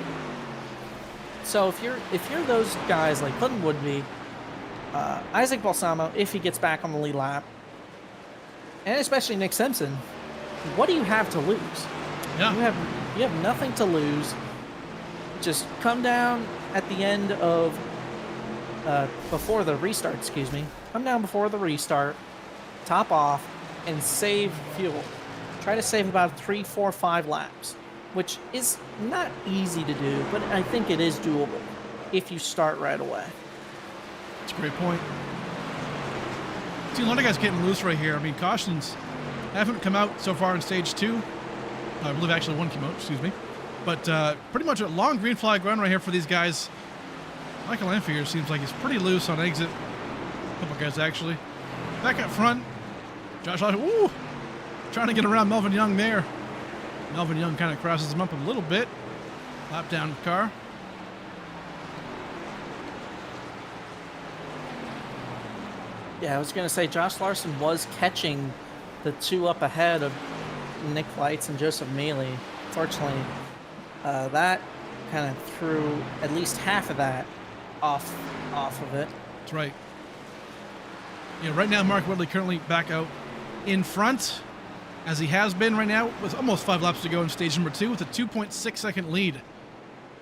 So if you're those guys like Clinton Woodby, Isaac Balsamo, if he gets back on the lead lap, and especially Nick Simpson, what do you have to lose? Yeah. You have nothing to lose. Just come down at the end of before the restart, excuse me. Come down before the restart, top off, and save fuel. Try to save about 3, 4, 5 laps, which is not easy to do, but I think it is doable if you start right away. That's a great point. See, a lot of guys getting loose right here. I mean, cautions haven't come out so far in stage 2. I believe actually 1 came out, excuse me. But pretty much a long green flag run right here for these guys. Michael Lanfield seems like he's pretty loose on exit. A couple guys actually. Back up front, Josh Larson, woo! Trying to get around Melvin Young there. Melvin Young kind of crosses him up a little bit. Lap down the car. Yeah, I was going to say Josh Larson was catching the 2 up ahead of Nick Leitz and Joseph Mealy. Fortunately, that kind of threw at least half of that off of it. That's right. Yeah, right now Mark Whitley currently back out in front, as he has been right now, with almost 5 laps to go in stage number 2 with a 2.6 second lead.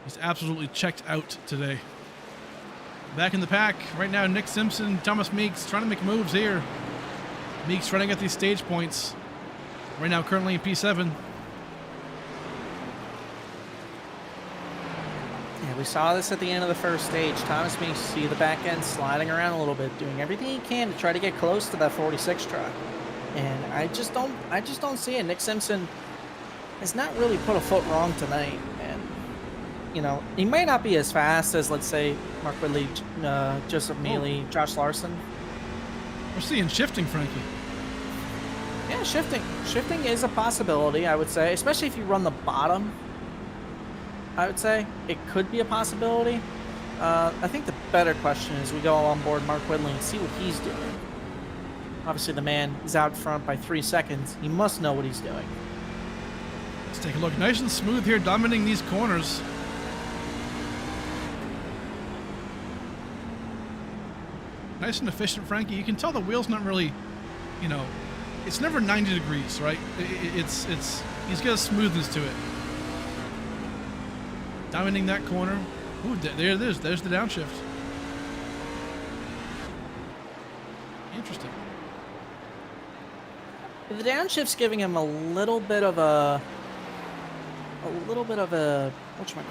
He's absolutely checked out today. Back in the pack right now, Nick Simpson, Thomas Meeks trying to make moves here. Meeks trying to get these stage points. Right now, currently in P7. Yeah, we saw this at the end of the first stage. Thomas Meeks, see the back end sliding around a little bit, doing everything he can to try to get close to that 46 truck. And I just don't see it. Nick Simpson has not really put a foot wrong tonight. And, you know, he may not be as fast as, let's say, Mark Whitley, Joseph Mealy, Josh Larson. We're seeing shifting, Frankie. Yeah, shifting. Shifting is a possibility, I would say, especially if you run the bottom. I would say it could be a possibility. I think the better question is we go on board Mark Whitley and see what he's doing. Obviously, the man is out front by 3 seconds. He must know what he's doing. Let's take a look. Nice and smooth here, dominating these corners. Nice and efficient, Frankie. You can tell the wheel's not really, you know, it's never 90 degrees, right? It's he's got a smoothness to it. Diamonding that corner. Ooh, there it is. There's the downshift. Interesting. The downshift's giving him a little bit of a whatchamacallit?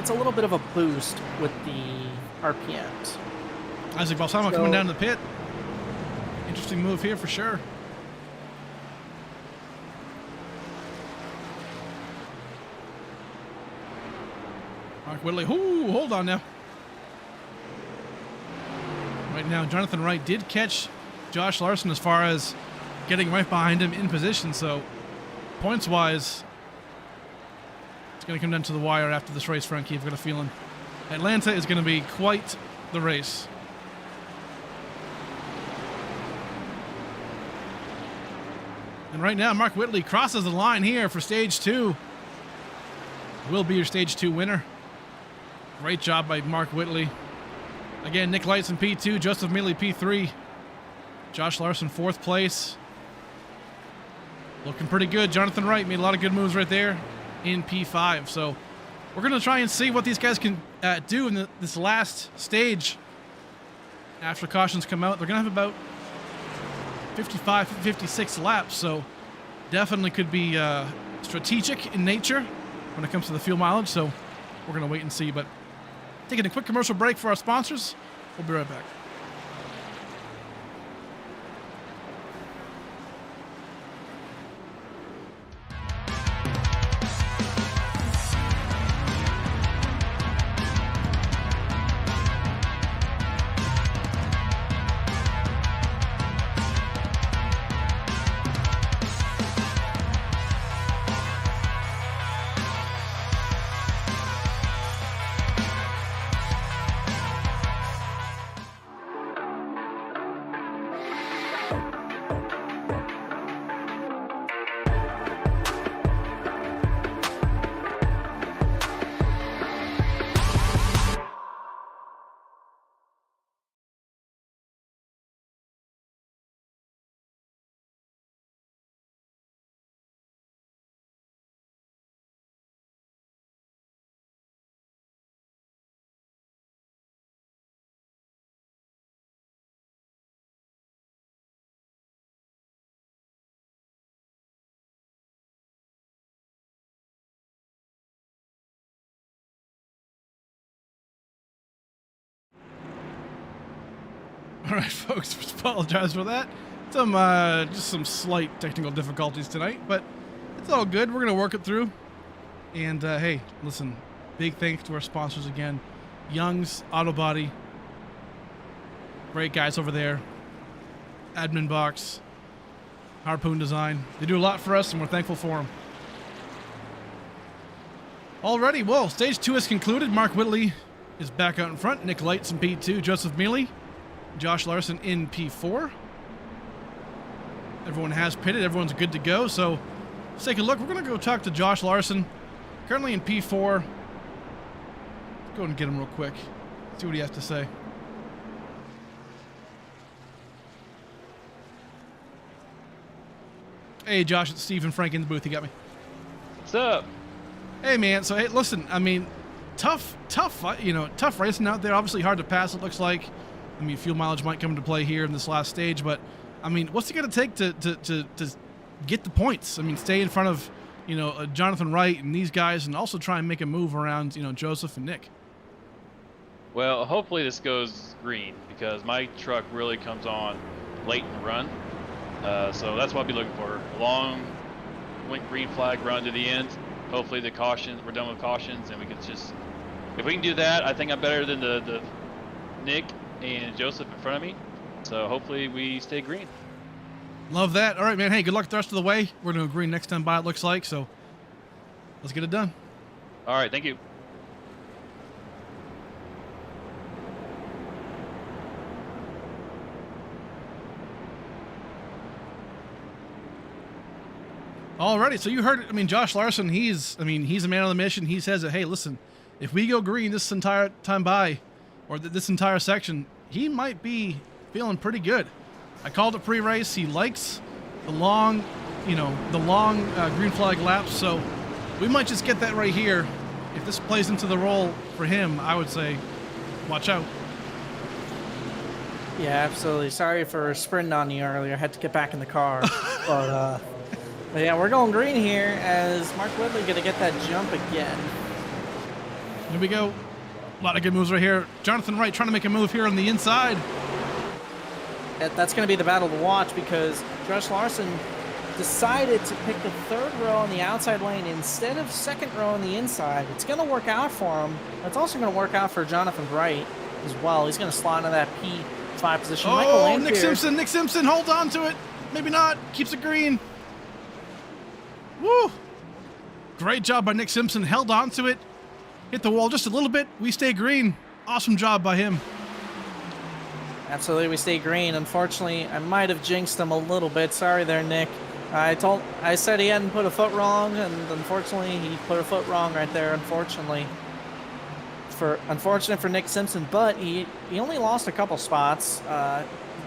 It's a little bit of a boost with the RPMs. Isaac Balsamo coming down to the pit. Interesting move here for sure. Mark Whitley. Ooh, hold on now. Right now, Jonathan Wright did catch Josh Larson as far as getting right behind him in position. So, points-wise, it's going to come down to the wire after this race, Frankie. I've got a feeling Atlanta is going to be quite the race. And right now, Mark Whitley crosses the line here for stage 2. Will be your stage 2 winner. Great job by Mark Whitley. Again, Nick Lights in P2, Joseph Mealy P3. Josh Larson 4th place. Looking pretty good. Jonathan Wright made a lot of good moves right there in P5. So we're going to try and see what these guys can do in this last stage. After cautions come out, they're going to have about 55, 56 laps. So definitely could be strategic in nature when it comes to the fuel mileage. So we're going to wait and see. But taking a quick commercial break for our sponsors. We'll be right back. All right, folks, apologize for that. Just some slight technical difficulties tonight, but it's all good. We're going to work it through. And, hey, listen, big thanks to our sponsors again. Young's Auto Body. Great guys over there. Admin Box. Harpoon Design. They do a lot for us, and we're thankful for them. Alrighty, well, stage 2 is concluded. Mark Whitley is back out in front. Nick Lights in P2. Joseph Mealy. Josh Larson in P4. Everyone has pitted. Everyone's good to go. So let's take a look. We're going to go talk to Josh Larson. Currently in P4. Let's go and get him real quick. See what he has to say. Hey, Josh, it's Steve and Frank in the booth. You got me. What's up? Hey, man. So, hey, listen, I mean, tough racing out there. Obviously hard to pass, it looks like. I mean, fuel mileage might come into play here in this last stage, but I mean, what's it going to take to get the points? I mean, stay in front of, Jonathan Wright and these guys, and also try and make a move around, Joseph and Nick. Well, hopefully this goes green because my truck really comes on late in the run. So that's what I'll be looking for. A long green flag run to the end. Hopefully we're done with cautions, and we can just, if we can do that, I think I'm better than the Nick and Joseph in front of me. So hopefully we stay green. Love that. All right, man. Hey, good luck the rest of the way. We're going to green next time by, it looks like. So let's get it done. All right. Thank you. Alrighty. So you heard, Josh Larson, he's a man on the mission. He says that, hey, listen, if we go green this entire time by, or this entire section, he might be feeling pretty good. I called it pre-race. He likes the long, green flag laps, so we might just get that right here. If this plays into the role for him, I would say watch out. Yeah, absolutely. Sorry for sprinting on you earlier. I had to get back in the car. but yeah, we're going green here as Mark Whitley going to get that jump again. Here we go. A lot of good moves right here. Jonathan Wright trying to make a move here on the inside. That's going to be the battle to watch because Josh Larson decided to pick the third row on the outside lane instead of second row on the inside. It's going to work out for him. It's also going to work out for Jonathan Wright as well. He's going to slot into that P5 position. Oh, Nick Simpson, hold on to it. Maybe not. Keeps it green. Woo! Great job by Nick Simpson. Held on to it. Hit the wall just a little bit. We stay green. Awesome job by him. Absolutely, we stay green. Unfortunately, I might have jinxed him a little bit. Sorry there, Nick. I said he hadn't put a foot wrong, and unfortunately, he put a foot wrong right there. Unfortunate for Nick Simpson, but he only lost a couple spots.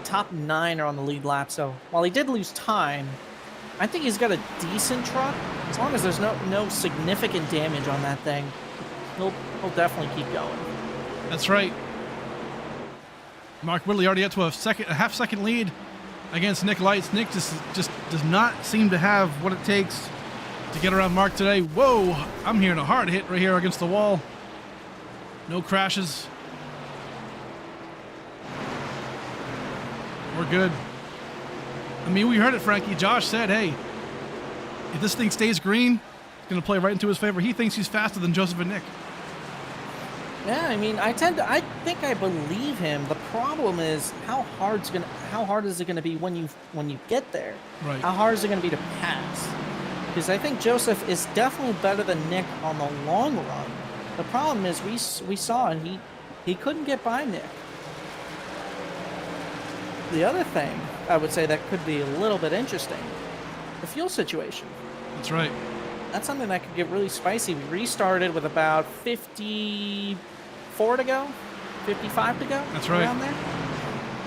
Top 9 are on the lead lap, so while he did lose time, I think he's got a decent truck. As long as there's no significant damage on that thing, he'll definitely keep going. That's right. Mark Whitley already up to a half-second lead against Nick Lights. Nick just does not seem to have what it takes to get around Mark today. Whoa, I'm hearing a hard hit right here against the wall. No crashes. We're good. I mean, we heard it, Frankie. Josh said, hey, if this thing stays green, it's going to play right into his favor. He thinks he's faster than Joseph and Nick. Yeah, I mean, I think I believe him. The problem is how hard is it gonna be when you get there? Right. How hard is it gonna be to pass? Because I think Joseph is definitely better than Nick on the long run. The problem is we saw and he couldn't get by Nick. The other thing I would say that could be a little bit interesting, the fuel situation. That's right. That's something that could get really spicy. We restarted with about 54 to go, 55 to go. That's right. Around there.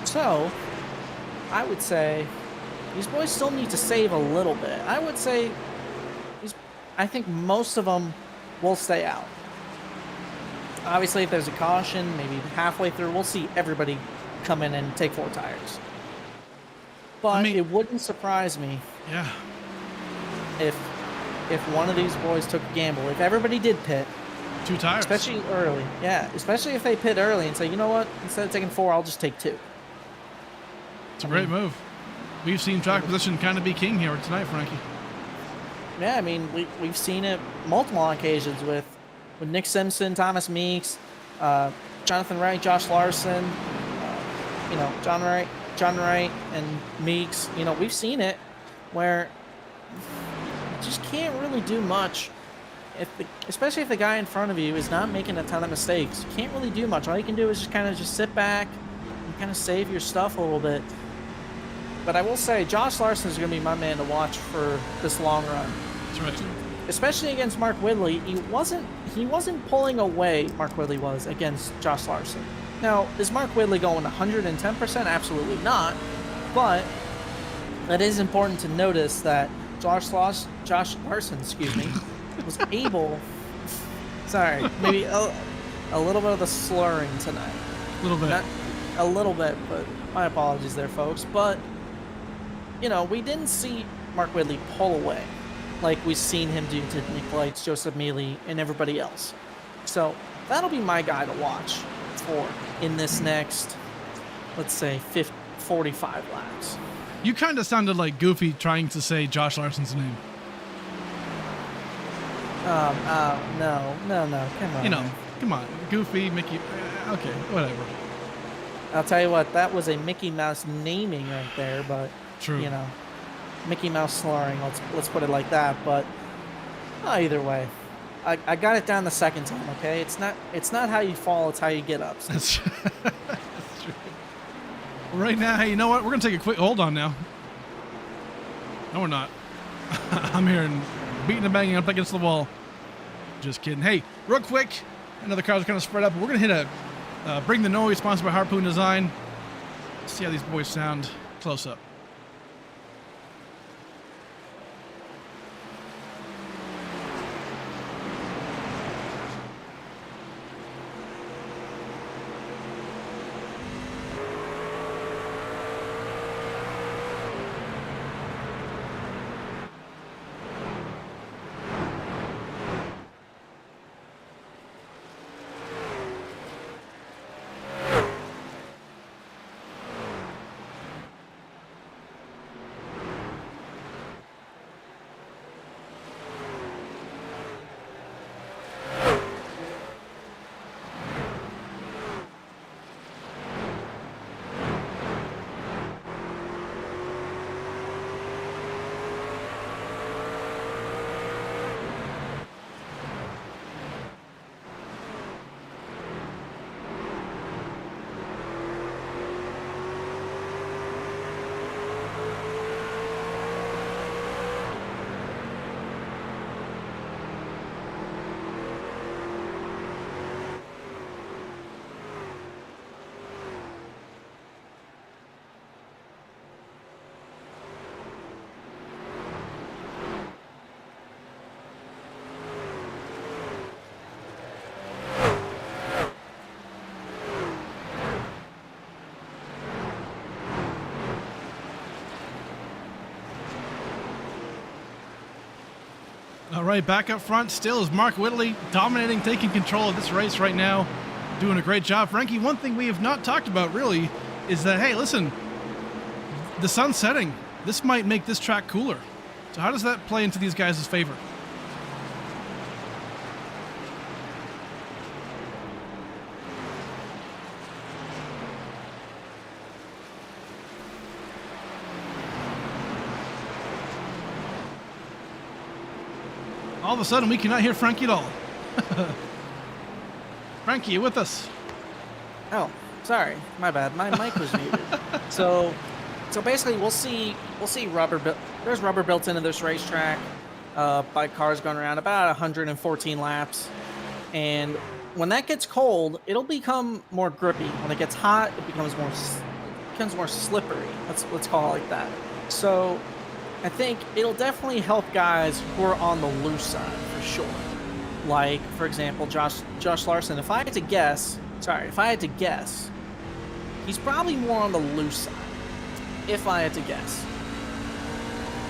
So, I would say these boys still need to save a little bit. I would say I think most of them will stay out. Obviously, if there's a caution, maybe halfway through, we'll see everybody come in and take 4 tires. But it wouldn't surprise me. Yeah. If one of these boys took a gamble, if everybody did pit, 2 tires, especially early, especially if they pit early and say, you know what, instead of taking 4, I'll just take 2. It's a great move. We've seen track position kind of be king here tonight, Frankie. Yeah, I mean, we've seen it multiple occasions with Nick Simpson, Thomas Meeks, Jonathan Wright, Josh Larson, John Wright, and Meeks. We've seen it where just can't really do much especially if the guy in front of you is not making a ton of mistakes. You can't really do much. All you can do is just sit back and kind of save your stuff a little bit. But I will say Josh Larson is going to be my man to watch for this long run. That's right. Especially against Mark Whitley. He wasn't pulling away, Mark Whitley was, against Josh Larson. Now, is Mark Whitley going 110%? Absolutely not. But it is important to notice that Josh Larson, was able. Sorry, maybe a little bit of the slurring tonight. A little bit. Not a little bit, but my apologies there, folks. But we didn't see Mark Whitley pull away like we've seen him do to Nick Lights, Joseph Mealy, and everybody else. So that'll be my guy to watch for in this next, let's say, 45 laps. You kind of sounded like Goofy trying to say Josh Larson's name. No, come on. Come on. Goofy, Mickey, okay, whatever. I'll tell you what, that was a Mickey Mouse naming right there, but, True. Mickey Mouse slurring, let's put it like that, but either way. I got it down the second time, okay? It's not how you fall, it's how you get up. So. That's true. Right now, hey, you know what? We're going to take a quick hold on now. No, we're not. I'm hearing beating and banging up against the wall. Just kidding. Hey, real quick, another car's kind of spread up. We're going to hit a Bring the Noise, sponsored by Harpoon Design. Let's see how these boys sound close up. All right, back up front still is Mark Whitley, dominating, taking control of this race right now, doing a great job. Frankie, one thing we have not talked about really is that, hey, listen, the sun's setting. This might make this track cooler. So how does that play into these guys' favor? All of a sudden, we cannot hear Frankie at all. Frankie, you with us? Oh, sorry, my bad. My mic was muted. So basically, we'll see rubber. There's rubber built into this racetrack by cars going around about 114 laps, and when that gets cold, it'll become more grippy. When it gets hot, it becomes more slippery. Let's call it like that. So I think it'll definitely help guys who are on the loose side for sure. Like, for example, Josh Larson. If I had to guess, he's probably more on the loose side. If I had to guess,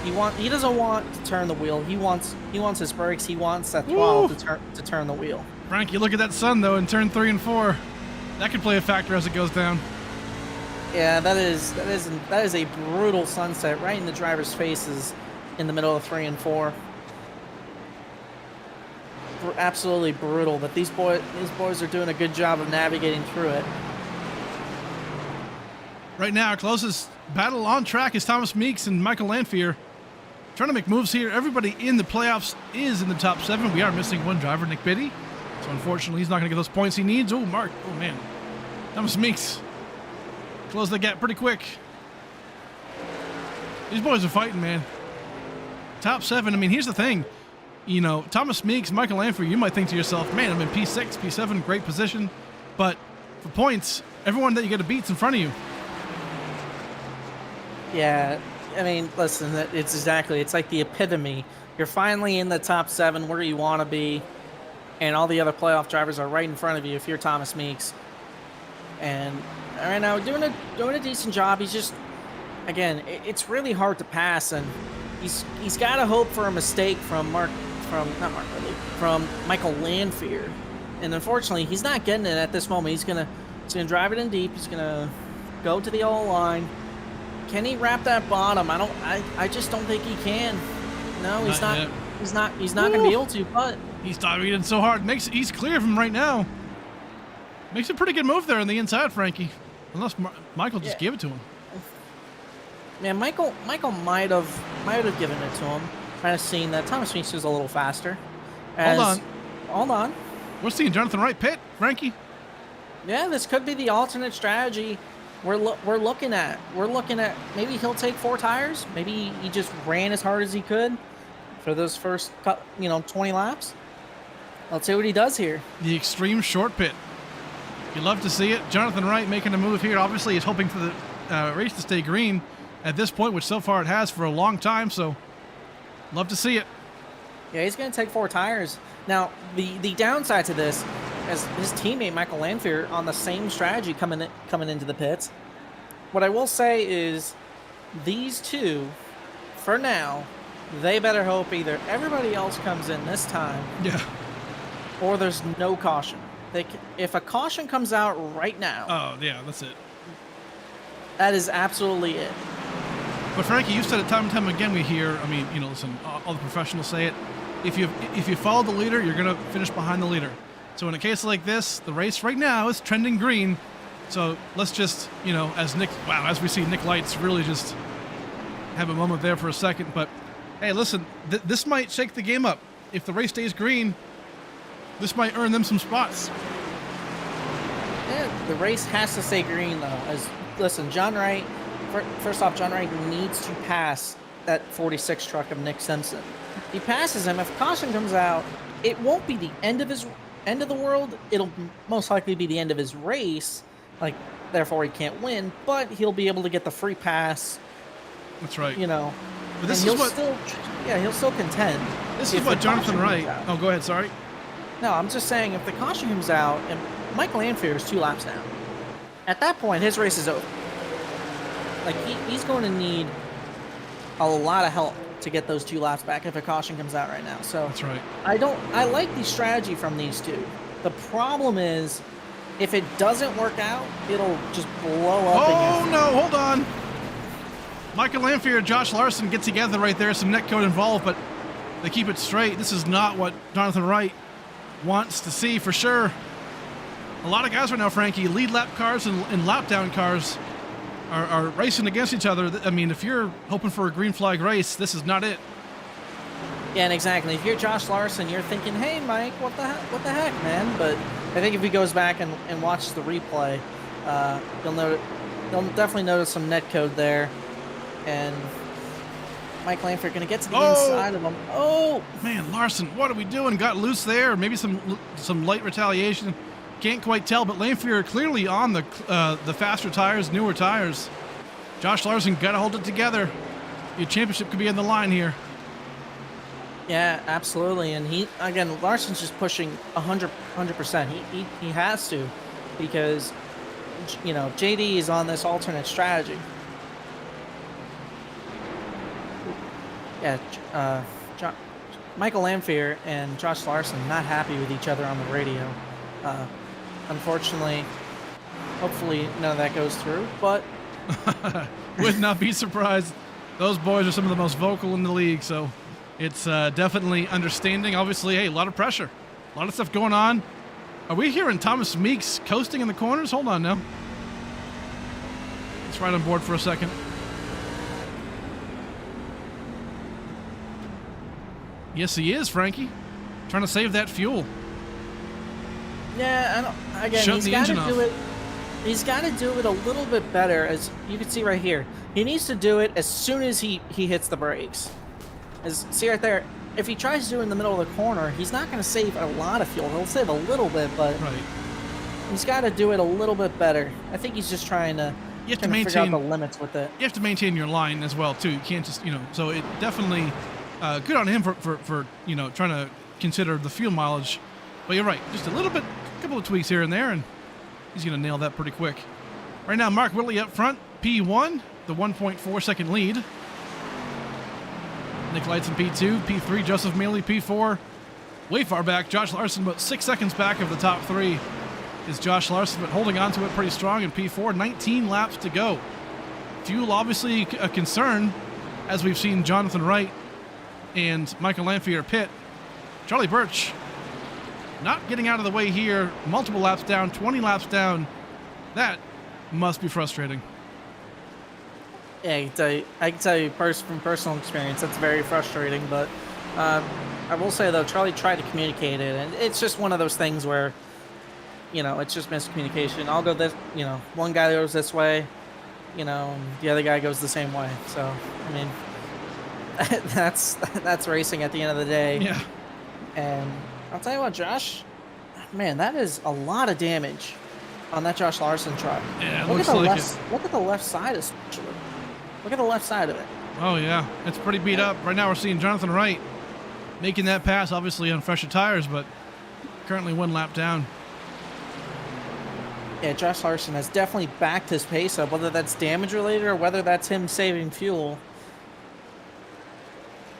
he doesn't want to turn the wheel. He wants his brakes. He wants that throttle to turn the wheel. Frankie, look at that sun though in turn 3 and 4. That could play a factor as it goes down. Yeah, that is a brutal sunset right in the driver's faces in the middle of 3 and 4. Absolutely brutal, but these boys are doing a good job of navigating through it. Right now, our closest battle on track is Thomas Meeks and Michael Lanphier. Trying to make moves here. Everybody in the playoffs is in the top 7. We are missing one driver, Nick Biddy. So unfortunately, he's not going to get those points he needs. Oh, Mark. Oh, man. Thomas Meeks. Close the gap pretty quick. These boys are fighting, man. Top 7. I mean, here's the thing. You know, Thomas Meeks, Michael Lanphier, you might think to yourself, man, I'm in P6, P7, great position. But for points, everyone that you get to beat's in front of you. Yeah, I mean, listen, it's like the epitome. You're finally in the top 7 where you want to be, and all the other playoff drivers are right in front of you if you're Thomas Meeks. And right now, doing a decent job. He's just, again, it's really hard to pass, and he's got to hope for a mistake from Michael Lanphier, and unfortunately, he's not getting it at this moment. He's gonna drive it in deep. He's gonna go to the yellow line. Can he wrap that bottom? I just don't think he can. No, he's not. He's not gonna be able to. But he's targeting so hard. He's clear of him right now. Makes a pretty good move there on the inside, Frankie. Unless Michael just gave it to him. Man, Michael might have given it to him. Might have seen that Thomas Meeks was a little faster. Hold on. We're seeing Jonathan Wright pit, Frankie. Yeah, this could be the alternate strategy we're looking at. We're looking at maybe he'll take 4 tires. Maybe he just ran as hard as he could for those first 20 laps. Let's see what he does here. The extreme short pit. You love to see it. Jonathan Wright making a move here. Obviously, he's hoping for the race to stay green at this point, which so far it has for a long time. So, love to see it. Yeah, he's going to take 4 tires. Now, the downside to this, as his teammate Michael Lanphier on the same strategy coming into the pits. What I will say is, these two, for now, they better hope either everybody else comes in this time, Yeah. or there's no caution. If a caution comes out right now, Oh, yeah, that's it. that is absolutely it. But Frankie, you've said it time and time again. We hear. I mean, listen, all the professionals say it. If you follow the leader, you're gonna finish behind the leader. So in a case like this, the race right now is trending green. So let's just, as we see Nick Lights really just have a moment there for a second. But hey, listen, this might shake the game up. If the race stays green, this might earn them some spots. Yeah, the race has to stay green though. Listen, John Wright. First off, John Wright needs to pass that 46 truck of Nick Simpson. He passes him. If caution comes out, it won't be the end of the world. It'll most likely be the end of his race. Like, therefore, he can't win, but he'll be able to get the free pass. That's right. But this he'll still contend. This is what Jonathan Wright. Oh, go ahead. Sorry. No, I'm just saying, if the caution comes out and Michael Lanphier is 2 laps down, at that point his race is over. Like, he's going to need a lot of help to get those 2 laps back if a caution comes out right now. So that's right. I like the strategy from these two. The problem is, if it doesn't work out, it'll just blow up. Oh no! Hold on. Michael Lanphier and Josh Larson get together right there. Some netcode involved, but they keep it straight. This is not what Jonathan Wright wants to see for sure. A lot of guys right now, Frankie, lead lap cars and lap down cars are racing against each other. I mean, if you're hoping for a green flag race, this is not it. Yeah, and exactly. If you're Josh Larson, you're thinking, "Hey, Mike, what the heck, man?" But I think if he goes back and watches the replay, you'll definitely notice some netcode there, and Mike Lanphier going to get to the inside of him. Oh man, Larson, what are we doing? Got loose there. Maybe some light retaliation. Can't quite tell, but Lanphier clearly on the faster tires, newer tires. Josh Larson got to hold it together. Your championship could be on the line here. Yeah, absolutely. And Larson's just pushing 100%. He has to, because JD is on this alternate strategy. Yeah, Michael Lanphier and Josh Larson not happy with each other on the radio. Unfortunately, hopefully none of that goes through, but would not be surprised. Those boys are some of the most vocal in the league, so it's definitely understanding. Obviously, hey, a lot of pressure, a lot of stuff going on. Are we hearing Thomas Meeks coasting in the corners? Hold on now. Let's ride on board for a second. Yes, he is, Frankie. Trying to save that fuel. Yeah, he's got to do it. He's got to do it a little bit better, as you can see right here. He needs to do it as soon as he hits the brakes. See right there, if he tries to do it in the middle of the corner, he's not going to save a lot of fuel. He'll save a little bit, but he's got to do it a little bit better. I think he's just trying to figure out the limits with it. You have to maintain your line as well, too. You can't just, so it definitely, good on him for trying to consider the fuel mileage. But you're right, just a couple of tweaks here and there, and he's going to nail that pretty quick. Right now, Mark Whitley up front, P1, the 1.4 second lead. Nick Lights in P2, P3, Joseph Mealy, P4. Way far back, Josh Larson, about 6 seconds back of the top 3 is Josh Larson, but holding on to it pretty strong in P4, 19 laps to go. Fuel obviously a concern, as we've seen Jonathan Wright and Michael Lanphier pit. Charlie Birch not getting out of the way here, multiple laps down, 20 laps down. That must be frustrating. Yeah, I can tell you from personal experience, that's very frustrating. But I will say, though, Charlie tried to communicate it, and it's just one of those things where, it's just miscommunication. I'll go this, one guy goes this way, and the other guy goes the same way. So, I mean, that's racing at the end of the day. Yeah. And I'll tell you what, Josh, man, that is a lot of damage on that Josh Larson truck. Yeah, it Look looks at the like left. Look at the left side, especially. Look at the left side of it. Oh, yeah. It's pretty beat up. Right now we're seeing Jonathan Wright making that pass, obviously on fresher tires, but currently 1 lap down. Yeah, Josh Larson has definitely backed his pace up, whether that's damage related or whether that's him saving fuel.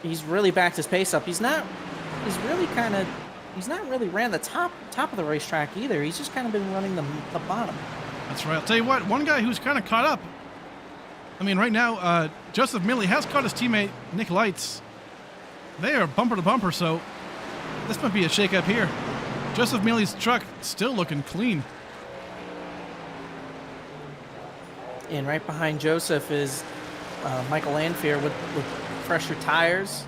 He's really backed his pace up. He's not really ran the top of the racetrack either. He's just kind of been running the bottom. That's right. I'll tell you what, one guy who's kind of caught up. I mean, right now, Joseph Milley has caught his teammate, Nick Lights. They are bumper to bumper, so this might be a shakeup here. Joseph Milley's truck still looking clean. And right behind Joseph is Michael Lanfear with fresher tires.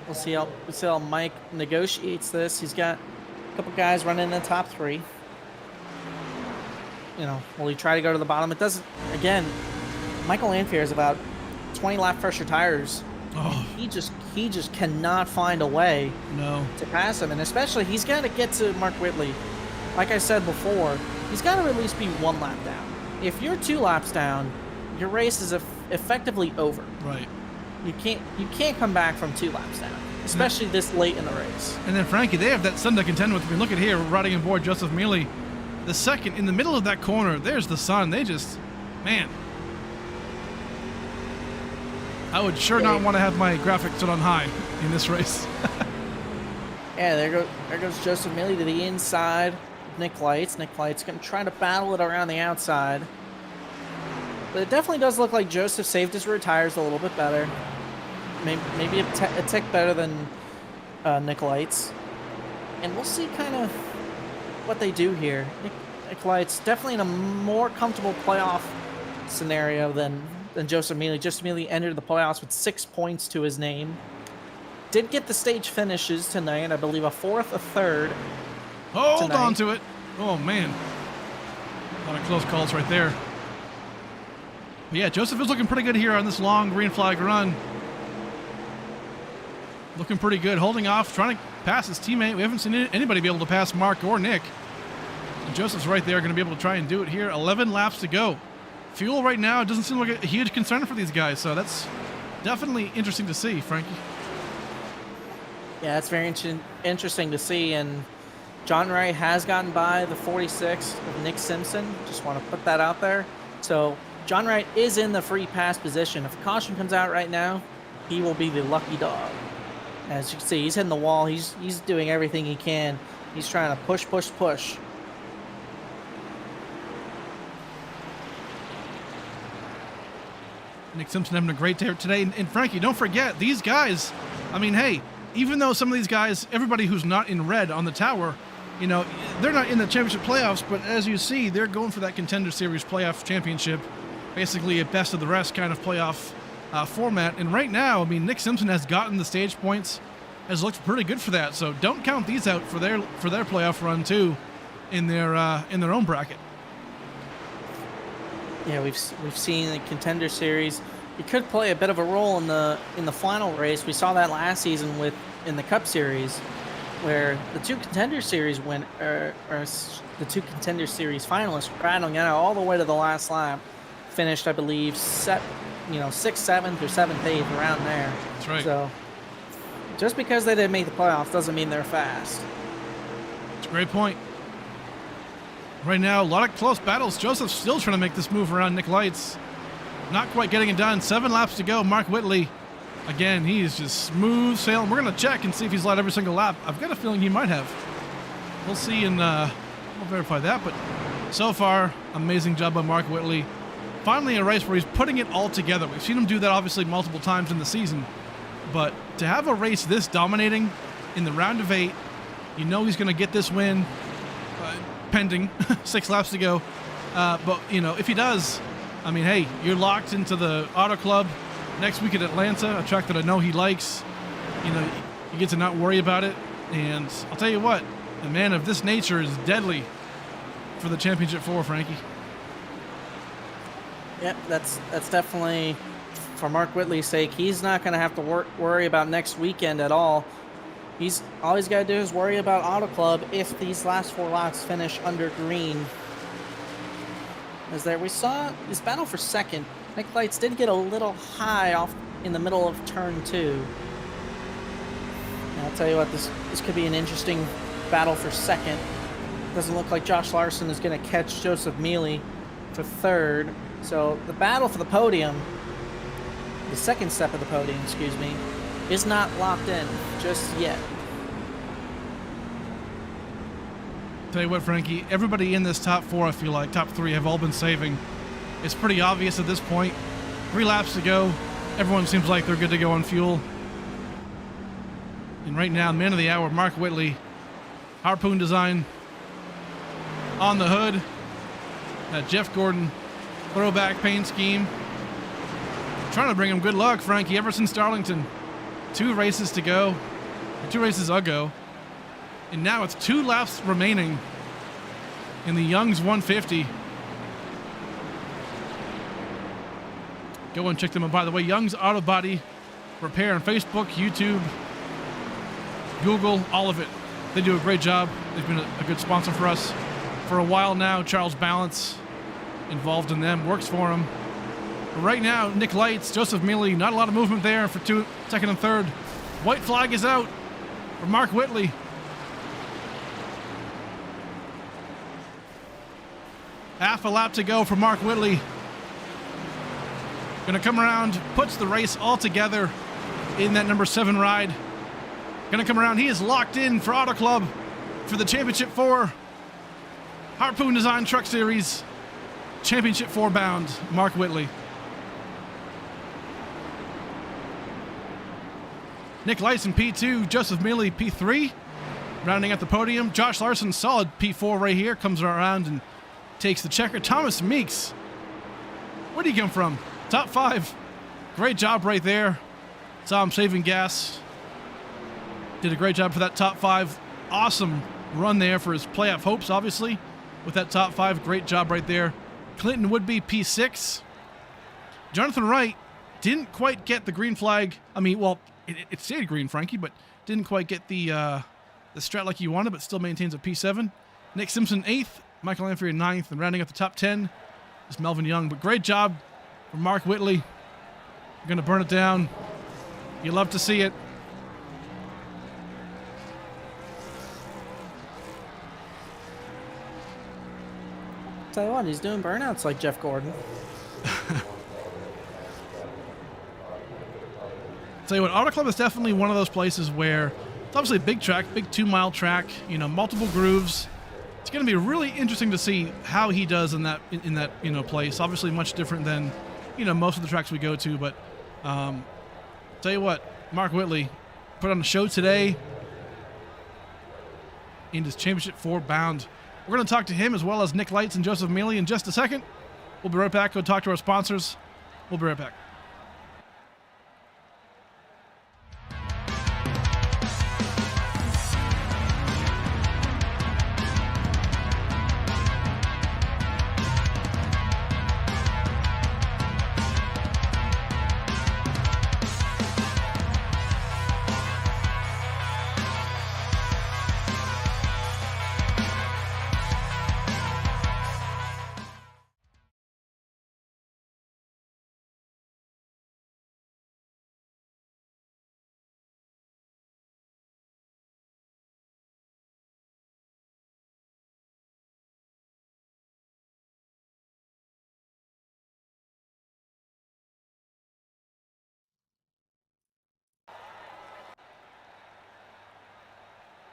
We'll see how Mike negotiates this. He's got a couple guys running in the top 3. You know, will he try to go to the bottom? It doesn't. Again, Michael Lanfear is about 20 lap fresher tires. Oh, He just cannot find a way no. to pass him, and especially he's got to get to Mark Whitley. Like I said before, he's got to at least be 1 lap down. If you're 2 laps down, your race is effectively over. Right. You can't come back from 2 laps down, especially this late in the race. And then, Frankie, they have that sun to contend with. I mean, look at here, riding aboard Joseph Milley. The second, in the middle of that corner, there's the sun. They just, man. I would sure not want to have my graphics set on high in this race. Yeah, there goes Joseph Milley to the inside. Nick Lights. Nick Lights going to try to battle it around the outside. But it definitely does look like Joseph saved his rear tires a little bit better. Maybe a tick better than Nick Lights. And we'll see kind of what they do here. Nick Lights definitely in a more comfortable playoff scenario than Joseph Milley. Joseph Milley entered the playoffs with 6 points to his name. Did get the stage finishes tonight. I believe a 4th, a 3rd. Hold on to it. Oh, man. A lot of close calls right there. But yeah, Joseph is looking pretty good here on this long green flag run. Looking pretty good. Holding off, trying to pass his teammate. We haven't seen anybody be able to pass Mark or Nick. And Joseph's right there, going to be able to try and do it here. 11 laps to go. Fuel right now doesn't seem like a huge concern for these guys, so that's definitely interesting to see, Frankie. Yeah, it's very interesting to see, and John Wright has gotten by the 46 of Nick Simpson. Just want to put that out there. So John Wright is in the free pass position. If a caution comes out right now, he will be the lucky dog. As you can see, he's hitting the wall. He's doing everything he can. He's trying to push. Nick Simpson having a great day today. And Frankie, don't forget, these guys, I mean, hey, even though some of these guys, everybody who's not in red on the tower, you know, they're not in the championship playoffs, but as you see, they're going for that Contender Series playoff championship, basically a best of the rest kind of playoff format. And right now, I mean, Nick Simpson has gotten the stage points, has looked pretty good for that. So don't count these out for their playoff run too, in their own bracket. Yeah, we've seen the Contender Series. It could play a bit of a role in the final race. We saw that last season in the Cup Series, where the 2 Contender Series the 2 Contender Series finalists battling out all the way to the last lap, finished, I believe, 6th, 7th, or 7th, 8th, around there. That's right. So just because they didn't make the playoffs doesn't mean they're fast. It's a great point. Right now, a lot of close battles. Joseph's still trying to make this move around Nick Lights. Not quite getting it done. 7 laps to go. Mark Whitley, again, he is just smooth sailing. We're going to check and see if he's led every single lap. I've got a feeling he might have. We'll see, and we'll verify that. But so far, amazing job by Mark Whitley. Finally, a race where he's putting it all together. We've seen him do that, obviously, multiple times in the season. But to have a race this dominating in the round of 8, you know he's going to get this win. Pending 6 laps to go, but if he does, I mean, hey, you're locked into the Auto Club next week at Atlanta, a track that I know he likes. You get to not worry about it, and I'll tell you what, a man of this nature is deadly for the Championship 4, Frankie. Yep, that's definitely, for Mark Whitley's sake, he's not going to have to worry about next weekend at all. All he's got to do is worry about Auto Club if these last 4 laps finish under green. as there we saw this battle for second. Nick Lights did get a little high off in the middle of turn 2. And I'll tell you what, this could be an interesting battle for second. Doesn't look like Josh Larson is going to catch Joseph Mealy for third. So the battle for the podium, the second step of the podium, excuse me, is not locked in just yet. Tell you what, Frankie, everybody in this top 4, I feel like, top 3, have all been saving. It's pretty obvious at this point. 3 laps to go. Everyone seems like they're good to go on fuel. And right now, man of the hour, Mark Whitley, Harpoon design on the hood. That Jeff Gordon throwback paint scheme. Trying to bring him good luck, Frankie, ever since Darlington. 2 races to go. 2 races ago. And now it's 2 laps remaining in the Young's 150. Go and check them out. By the way, Young's Auto Body Repair on Facebook, YouTube, Google, all of it. They do a great job. They've been a good sponsor for us for a while now. Charles Balance involved in them, works for them. But right now, Nick Lights, Joseph Mealy, not a lot of movement there for second and third. White flag is out for Mark Whitley. Half a lap to go for Mark Whitley. Gonna come around, puts the race all together in that number 7 ride. Gonna come around, he is locked in for Auto Club for the Championship 4 Harpoon Design Truck Series Championship 4 bound, Mark Whitley. Nick Lights in P2, Joseph Mealy P3, rounding out the podium. Josh Larson, solid P4 right here, comes around and takes the checker. Thomas Meeks, where did he come from? Top 5. Great job right there. Saw him saving gas. Did a great job for that top 5. Awesome run there for his playoff hopes, obviously, with that top 5. Great job right there. Clinton Woodby P6. Jonathan Wright didn't quite get the green flag. I mean, well, it stayed green, Frankie, but didn't quite get the strat like he wanted, but still maintains a P7. Nick Simpson 8th. Michael Lanfrey 9th, and rounding up the top 10 is Melvin Young. But great job from Mark Whitley. You're going to burn it down. You love to see it. Tell you what, he's doing burnouts like Jeff Gordon. Tell you what, Auto Club is definitely one of those places where it's obviously a big track, big 2-mile track, multiple grooves. It's going to be really interesting to see how he does in that place. Obviously much different than most of the tracks we go to, but tell you what, Mark Whitley put on a show today in his Championship 4 bound. We're going to talk to him as well as Nick Lights and Joseph Mealy in just a second. We'll be right back. Go talk to our sponsors. We'll be right back.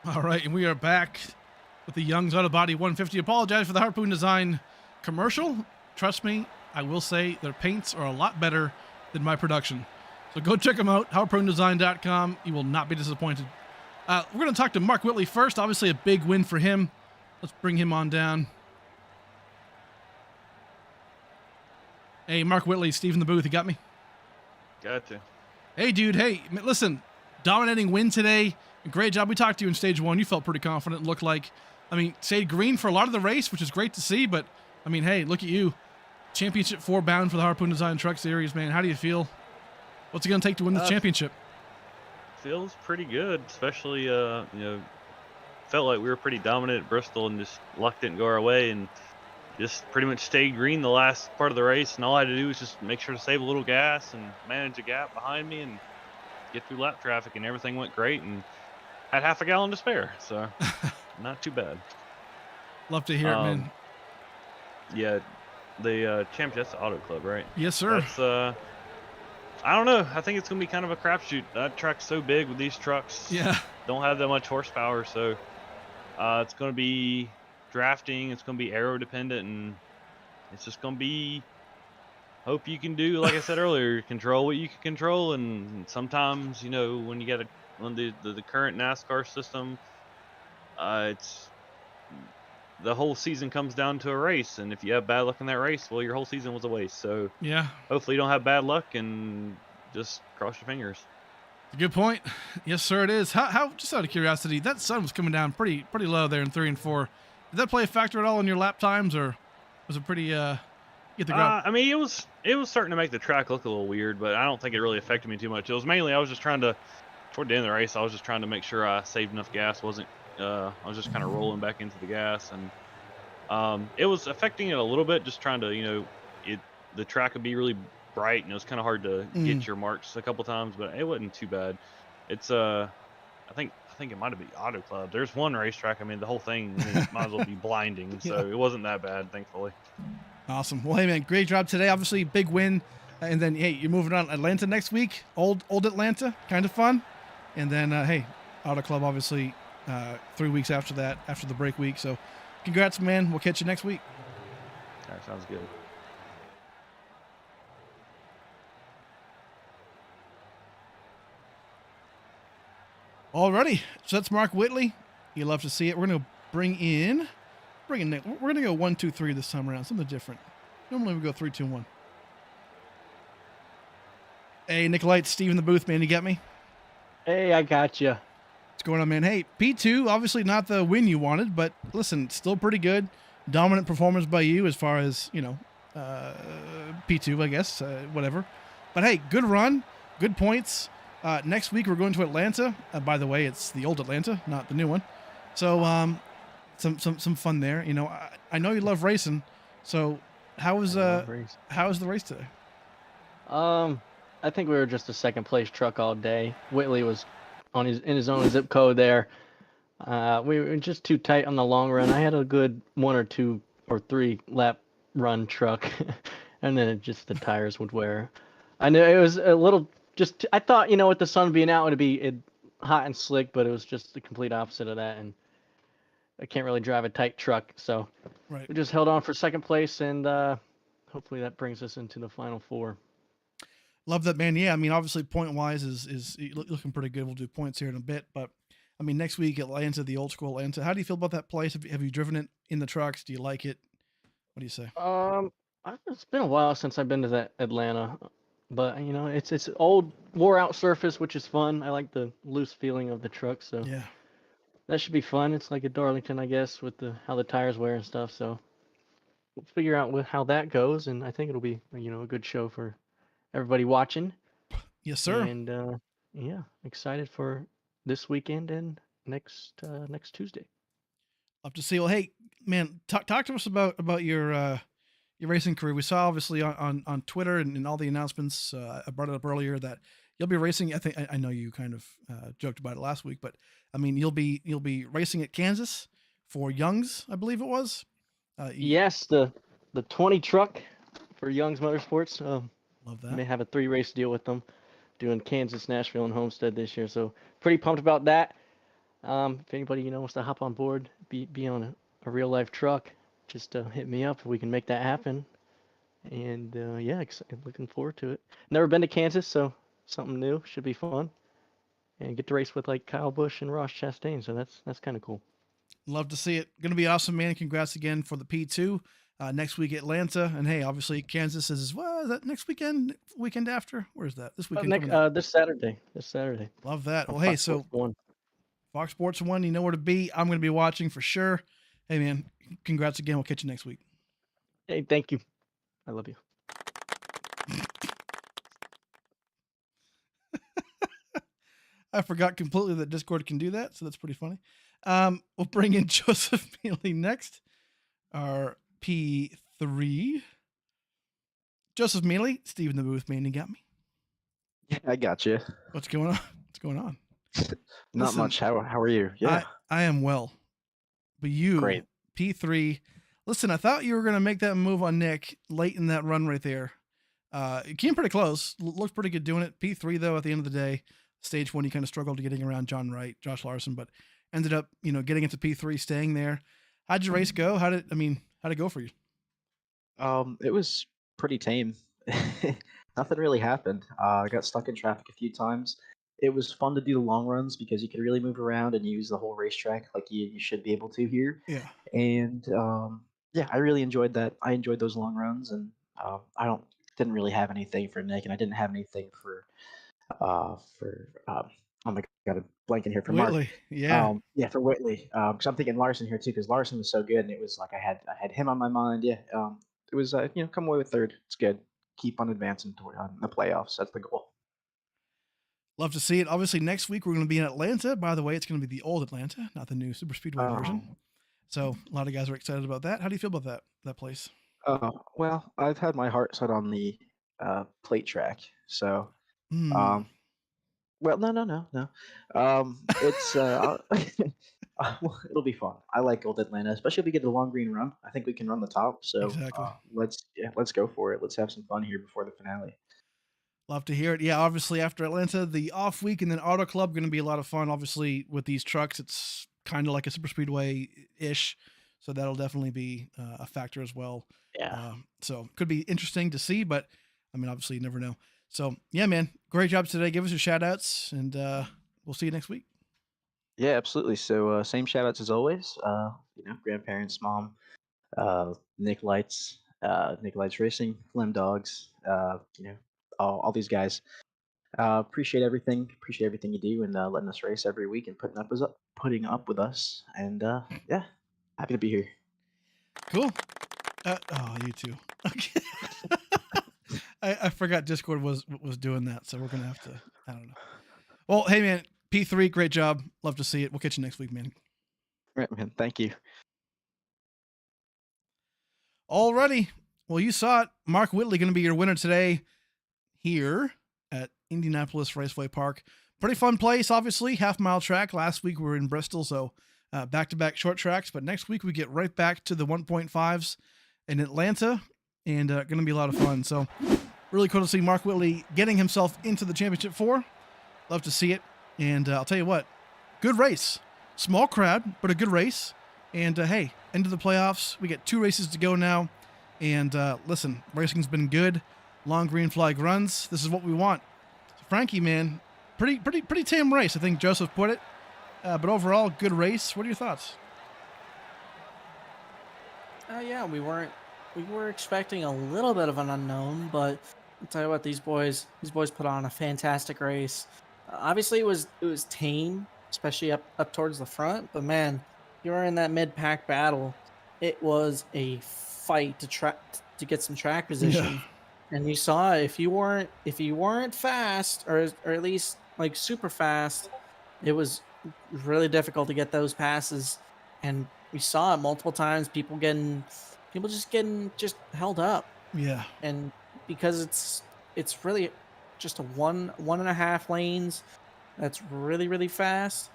All right, and we are back with the Young's Auto Body 150. Apologize for the Harpoon Design commercial. Trust me, I will say their paints are a lot better than my production. So go check them out, harpoondesign.com. You will not be disappointed. We're going to talk to Mark Whitley first. Obviously a big win for him. Let's bring him on down. Hey, Mark Whitley, Steve in the booth. You got me? Gotcha. Hey, dude. Hey, listen, dominating win today. Great job. We talked to you in stage 1. You felt pretty confident. It looked like, stayed green for a lot of the race, which is great to see. But, hey, look at you. Championship 4 bound for the Harpoon Design Truck Series, man. How do you feel? What's it going to take to win this championship? Feels pretty good, especially, felt like we were pretty dominant at Bristol and just luck didn't go our way. And just pretty much stayed green the last part of the race, and all I had to do was just make sure to save a little gas and manage a gap behind me and get through lap traffic, and everything went great, and had half a gallon to spare, so not too bad. Love to hear it, man. Yeah, the Champions Auto Club, right? Yes, sir. That's I don't know. I think it's gonna be kind of a crapshoot. That track's so big with these trucks. Yeah. Don't have that much horsepower, so it's gonna be drafting. It's gonna be aero dependent, and it's just gonna be hope you can do, like I said earlier, control what you can control. And sometimes, when you get on the current NASCAR system, it's the whole season comes down to a race, and if you have bad luck in that race, well, your whole season was a waste. So yeah, hopefully you don't have bad luck, and just cross your fingers. Good point. Yes, sir, it is. How just out of curiosity, that sun was coming down pretty low there in 3 and 4. Did that play a factor at all in your lap times, or was it pretty get the ground? I mean, it was starting to make the track look a little weird, but I don't think it really affected me too much. It was mainly I was just trying to, toward the end of the race, I was just trying to make sure I saved enough gas. I was just kind of rolling back into the gas, and it was affecting it a little bit. Just trying to, the track would be really bright, and it was kind of hard to get your marks a couple times, but it wasn't too bad. It's I think it might have been Auto Club. There's one racetrack. I mean, the whole thing might as well be blinding, so it wasn't that bad, thankfully. Awesome. Well, hey man, great job today. Obviously, big win, and then hey, you're moving on Atlanta next week. Old Atlanta, kind of fun, and then hey, Auto Club obviously 3 weeks after that, after the break week. So, congrats, man. We'll catch you next week. All right, sounds good. Alrighty, so that's Mark Whitley. You love to see it. We're gonna bring in Nick. We're gonna go 1, 2, 3 this time around. Something different. Normally we go 3, 2, 1. Hey, Nicolite, Steve in the booth, man. You get me? Hey, I got you. What's going on, man? Hey, P2, obviously not the win you wanted, but listen, still pretty good. Dominant performance by you as far as, P2, I guess, whatever. But hey, good run, good points. Next week we're going to Atlanta. By the way, it's the old Atlanta, not the new one. So some fun there. I know you love racing. So how was the race today? I think we were just a second place truck all day. Whitley was in his own zip code there. We were just too tight on the long run. I had a good 1 or 2 or 3 lap run truck, and then the tires would wear. I knew it was a little. I thought, with the sun being out, it'd be hot and slick, but it was just the complete opposite of that, and I can't really drive a tight truck, so we just held on for second place, and hopefully that brings us into the final 4. Love that, man. Yeah, I mean, obviously point-wise is looking pretty good. We'll do points here in a bit, but I mean, next week Atlanta, the old school Atlanta. How do you feel about that place? Have you driven it in the trucks? Do you like it? What do you say? It's been a while since I've been to that Atlanta. But it's old, wore-out surface, which is fun. I like the loose feeling of the truck, so yeah, that should be fun. It's like a Darlington, I guess, with how the tires wear and stuff. So we'll figure out how that goes, and I think it'll be a good show for everybody watching. Yes, sir. And yeah, excited for this weekend and next Tuesday. Love to see. Well, hey, man, talk to us about your racing career. We saw obviously on Twitter and all the announcements. I brought it up earlier that you'll be racing. I know you kind of joked about it last week, but I mean you'll be racing at Kansas for Young's, I believe it was. Yes, the 20 truck for Young's Motorsports. Love that. May have a 3-race deal with them, doing Kansas, Nashville, and Homestead this year. So pretty pumped about that. If anybody wants to hop on board, be on a real life truck, just hit me up if we can make that happen. And yeah, looking forward to it. Never been to Kansas, so something new, should be fun. And get to race with like Kyle Busch and Ross Chastain, so that's kind of cool. Love to see it. Gonna be awesome, man. Congrats again for the P2. Next week Atlanta, and hey, obviously Kansas is that next weekend? Weekend after? Where's that? This weekend? This Saturday. Love that. Well, hey, so Fox Sports 1, you know where to be. I'm gonna be watching for sure. Hey, man, congrats again. We'll catch you next week. Hey, thank you. I love you. I forgot completely that Discord can do that, so that's pretty funny. We'll bring in Joseph Mealy next, our P3. Joseph Mealy, Steve in the booth, man, you got me. Yeah, I got you. What's going on? What's going on? Not Listen, much. How are you? Yeah, I am well. But you, great. P3, listen, I thought you were going to make that move on Nick late in that run right there. It came pretty close. Looked pretty good doing it. P3, though, at the end of the day, stage 1, you kind of struggled getting around John Wright, Josh Larson, but ended up, getting into P3, staying there. How'd your race go? How'd it go for you? It was pretty tame. Nothing really happened. I got stuck in traffic a few times. It was fun to do the long runs because you could really move around and use the whole racetrack like you should be able to here. Yeah. And yeah, I really enjoyed that. I enjoyed those long runs, and I didn't really have anything for Nick, and I didn't have anything for oh my god, I'm blanking here for Mark. Whitley, yeah. Yeah, for Whitley. Because I'm thinking Larson here too, because Larson was so good, and it was like I had him on my mind. Yeah. It was come away with third. It's good. Keep on advancing toward the playoffs. That's the goal. Love to see it. Obviously, next week we're going to be in Atlanta. By the way, it's going to be the old Atlanta, not the new Super Speedway version. So a lot of guys are excited about that. How do you feel about that place? Well, I've had my heart set on the plate track. So, well, no. It's well, it'll be fun. I like old Atlanta, especially if we get the long green run. I think we can run the top. So Exactly. let's go for it. Let's have some fun here before the finale. Love to hear it. Yeah, obviously after Atlanta, the off week and then Auto Club going to be a lot of fun. Obviously with these trucks, it's kind of like a super speedway-ish. So that'll definitely be a factor as well. Yeah. So could be interesting to see, but I mean, obviously you never know. So yeah, man, great job today. Give us your shout outs and we'll see you next week. Yeah, absolutely. So same shout outs as always. Grandparents, mom, Nick Lights Racing, Flim Dogs, all these guys. Appreciate everything. Appreciate everything you do and letting us race every week and putting up with us. And yeah, happy to be here. Cool. You too. Okay. I forgot Discord was doing that, so we're gonna have to. I don't know. Well, hey man, P3, great job. Love to see it. We'll catch you next week, man. Right, man. Thank you. Alrighty. Well, you saw it. Mark Whitley going to be your winner today here at Indianapolis Raceway Park. Pretty fun place, obviously. Half-mile track. Last week we were in Bristol, so back-to-back short tracks. But next week we get right back to the 1.5s in Atlanta, and going to be a lot of fun. So really cool to see Mark Whitley getting himself into the Championship 4. Love to see it. And I'll tell you what, good race. Small crowd, but a good race. And hey, into the playoffs. We get 2 races to go now. And listen, racing's been good. Long green flag runs. This is what we want. So Frankie, man, pretty tame race. I think Joseph put it. But overall, good race. What are your thoughts? Yeah, we were expecting a little bit of an unknown, but I'll tell you what, these boys put on a fantastic race. Obviously, it was tame, especially up towards the front. But man, you were in that mid-pack battle. It was a fight to get some track position, Yeah. and you saw if you weren't fast or at least like super fast, it was really difficult to get those passes. And we saw it multiple times. People just getting held up. Yeah. And because it's really just a one and a half lanes that's really, really fast,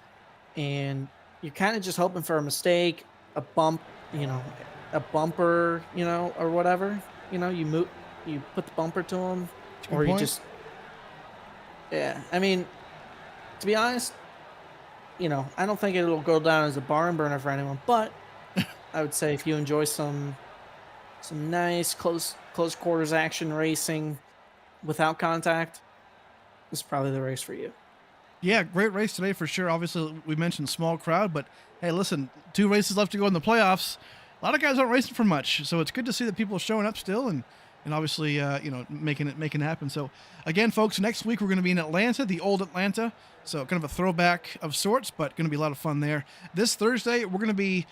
and you're kind of just hoping for a mistake, a bump, a bumper, or whatever, you put the bumper to them, or you just, yeah. I mean, to be honest, I don't think it'll go down as a barn burner for anyone, but I would say if you enjoy some nice close quarters action racing without contact, this is probably the race for you. Yeah, great race today for sure. Obviously, we mentioned small crowd, but hey, listen, 2 races left to go in the playoffs. A lot of guys aren't racing for much, so it's good to see that people are showing up still and obviously, making it happen. So again, folks, next week we're going to be in Atlanta, the old Atlanta. So kind of a throwback of sorts, but going to be a lot of fun there. This Thursday, we're going to be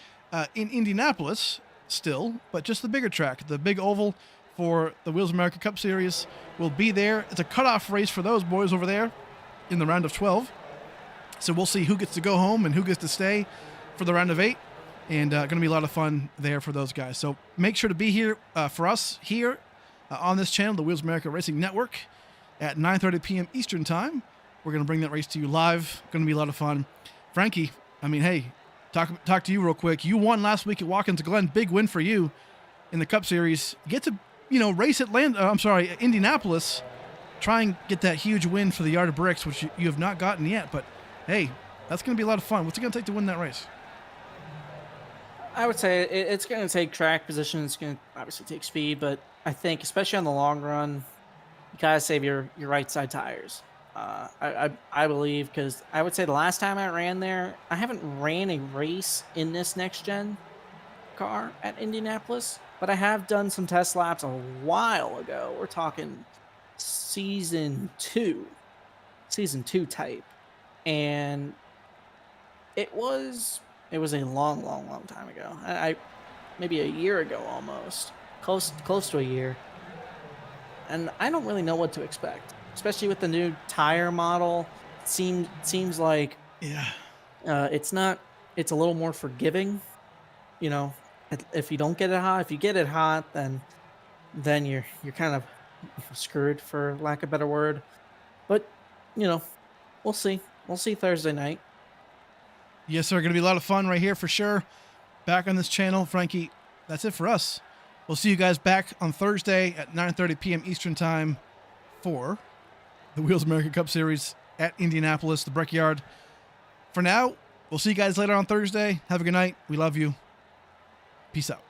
in Indianapolis still, but just the bigger track, the big oval for the Wheels America Cup Series will be there. It's a cutoff race for those boys over there in the round of 12. So we'll see who gets to go home and who gets to stay for the round of 8. and going to be a lot of fun there for those guys. So make sure to be here for us here on this channel, the Wheels America Racing Network, at 9:30 p.m. Eastern Time. We're going to bring that race to you live. Going to be a lot of fun. Frankie, I mean, hey, talk to you real quick. You won last week at Watkins Glen. Big win for you in the Cup Series. Get to, race at Indianapolis. Try and get that huge win for the Yard of Bricks, which you have not gotten yet. But, hey, that's going to be a lot of fun. What's it going to take to win that race? I would say it's going to take track position. It's going to obviously take speed, but I think, especially on the long run, you got to save your right side tires. I believe, because I would say the last time I ran there, I haven't ran a race in this next-gen car at Indianapolis, but I have done some test laps a while ago. We're talking season 2 type, and it was a long time ago. I maybe a year ago, almost close to a year, and I don't really know what to expect, especially with the new tire model. Seems like it's a little more forgiving, if you don't get it hot. If you get it hot, then you're kind of screwed, for lack of a better word. But we'll see Thursday night. Yes, sir. Going to be a lot of fun right here for sure. Back on this channel. Frankie, that's it for us. We'll see you guys back on Thursday at 9:30 p.m. Eastern Time for the Wheels America Cup Series at Indianapolis, the Brickyard. For now, we'll see you guys later on Thursday. Have a good night. We love you. Peace out.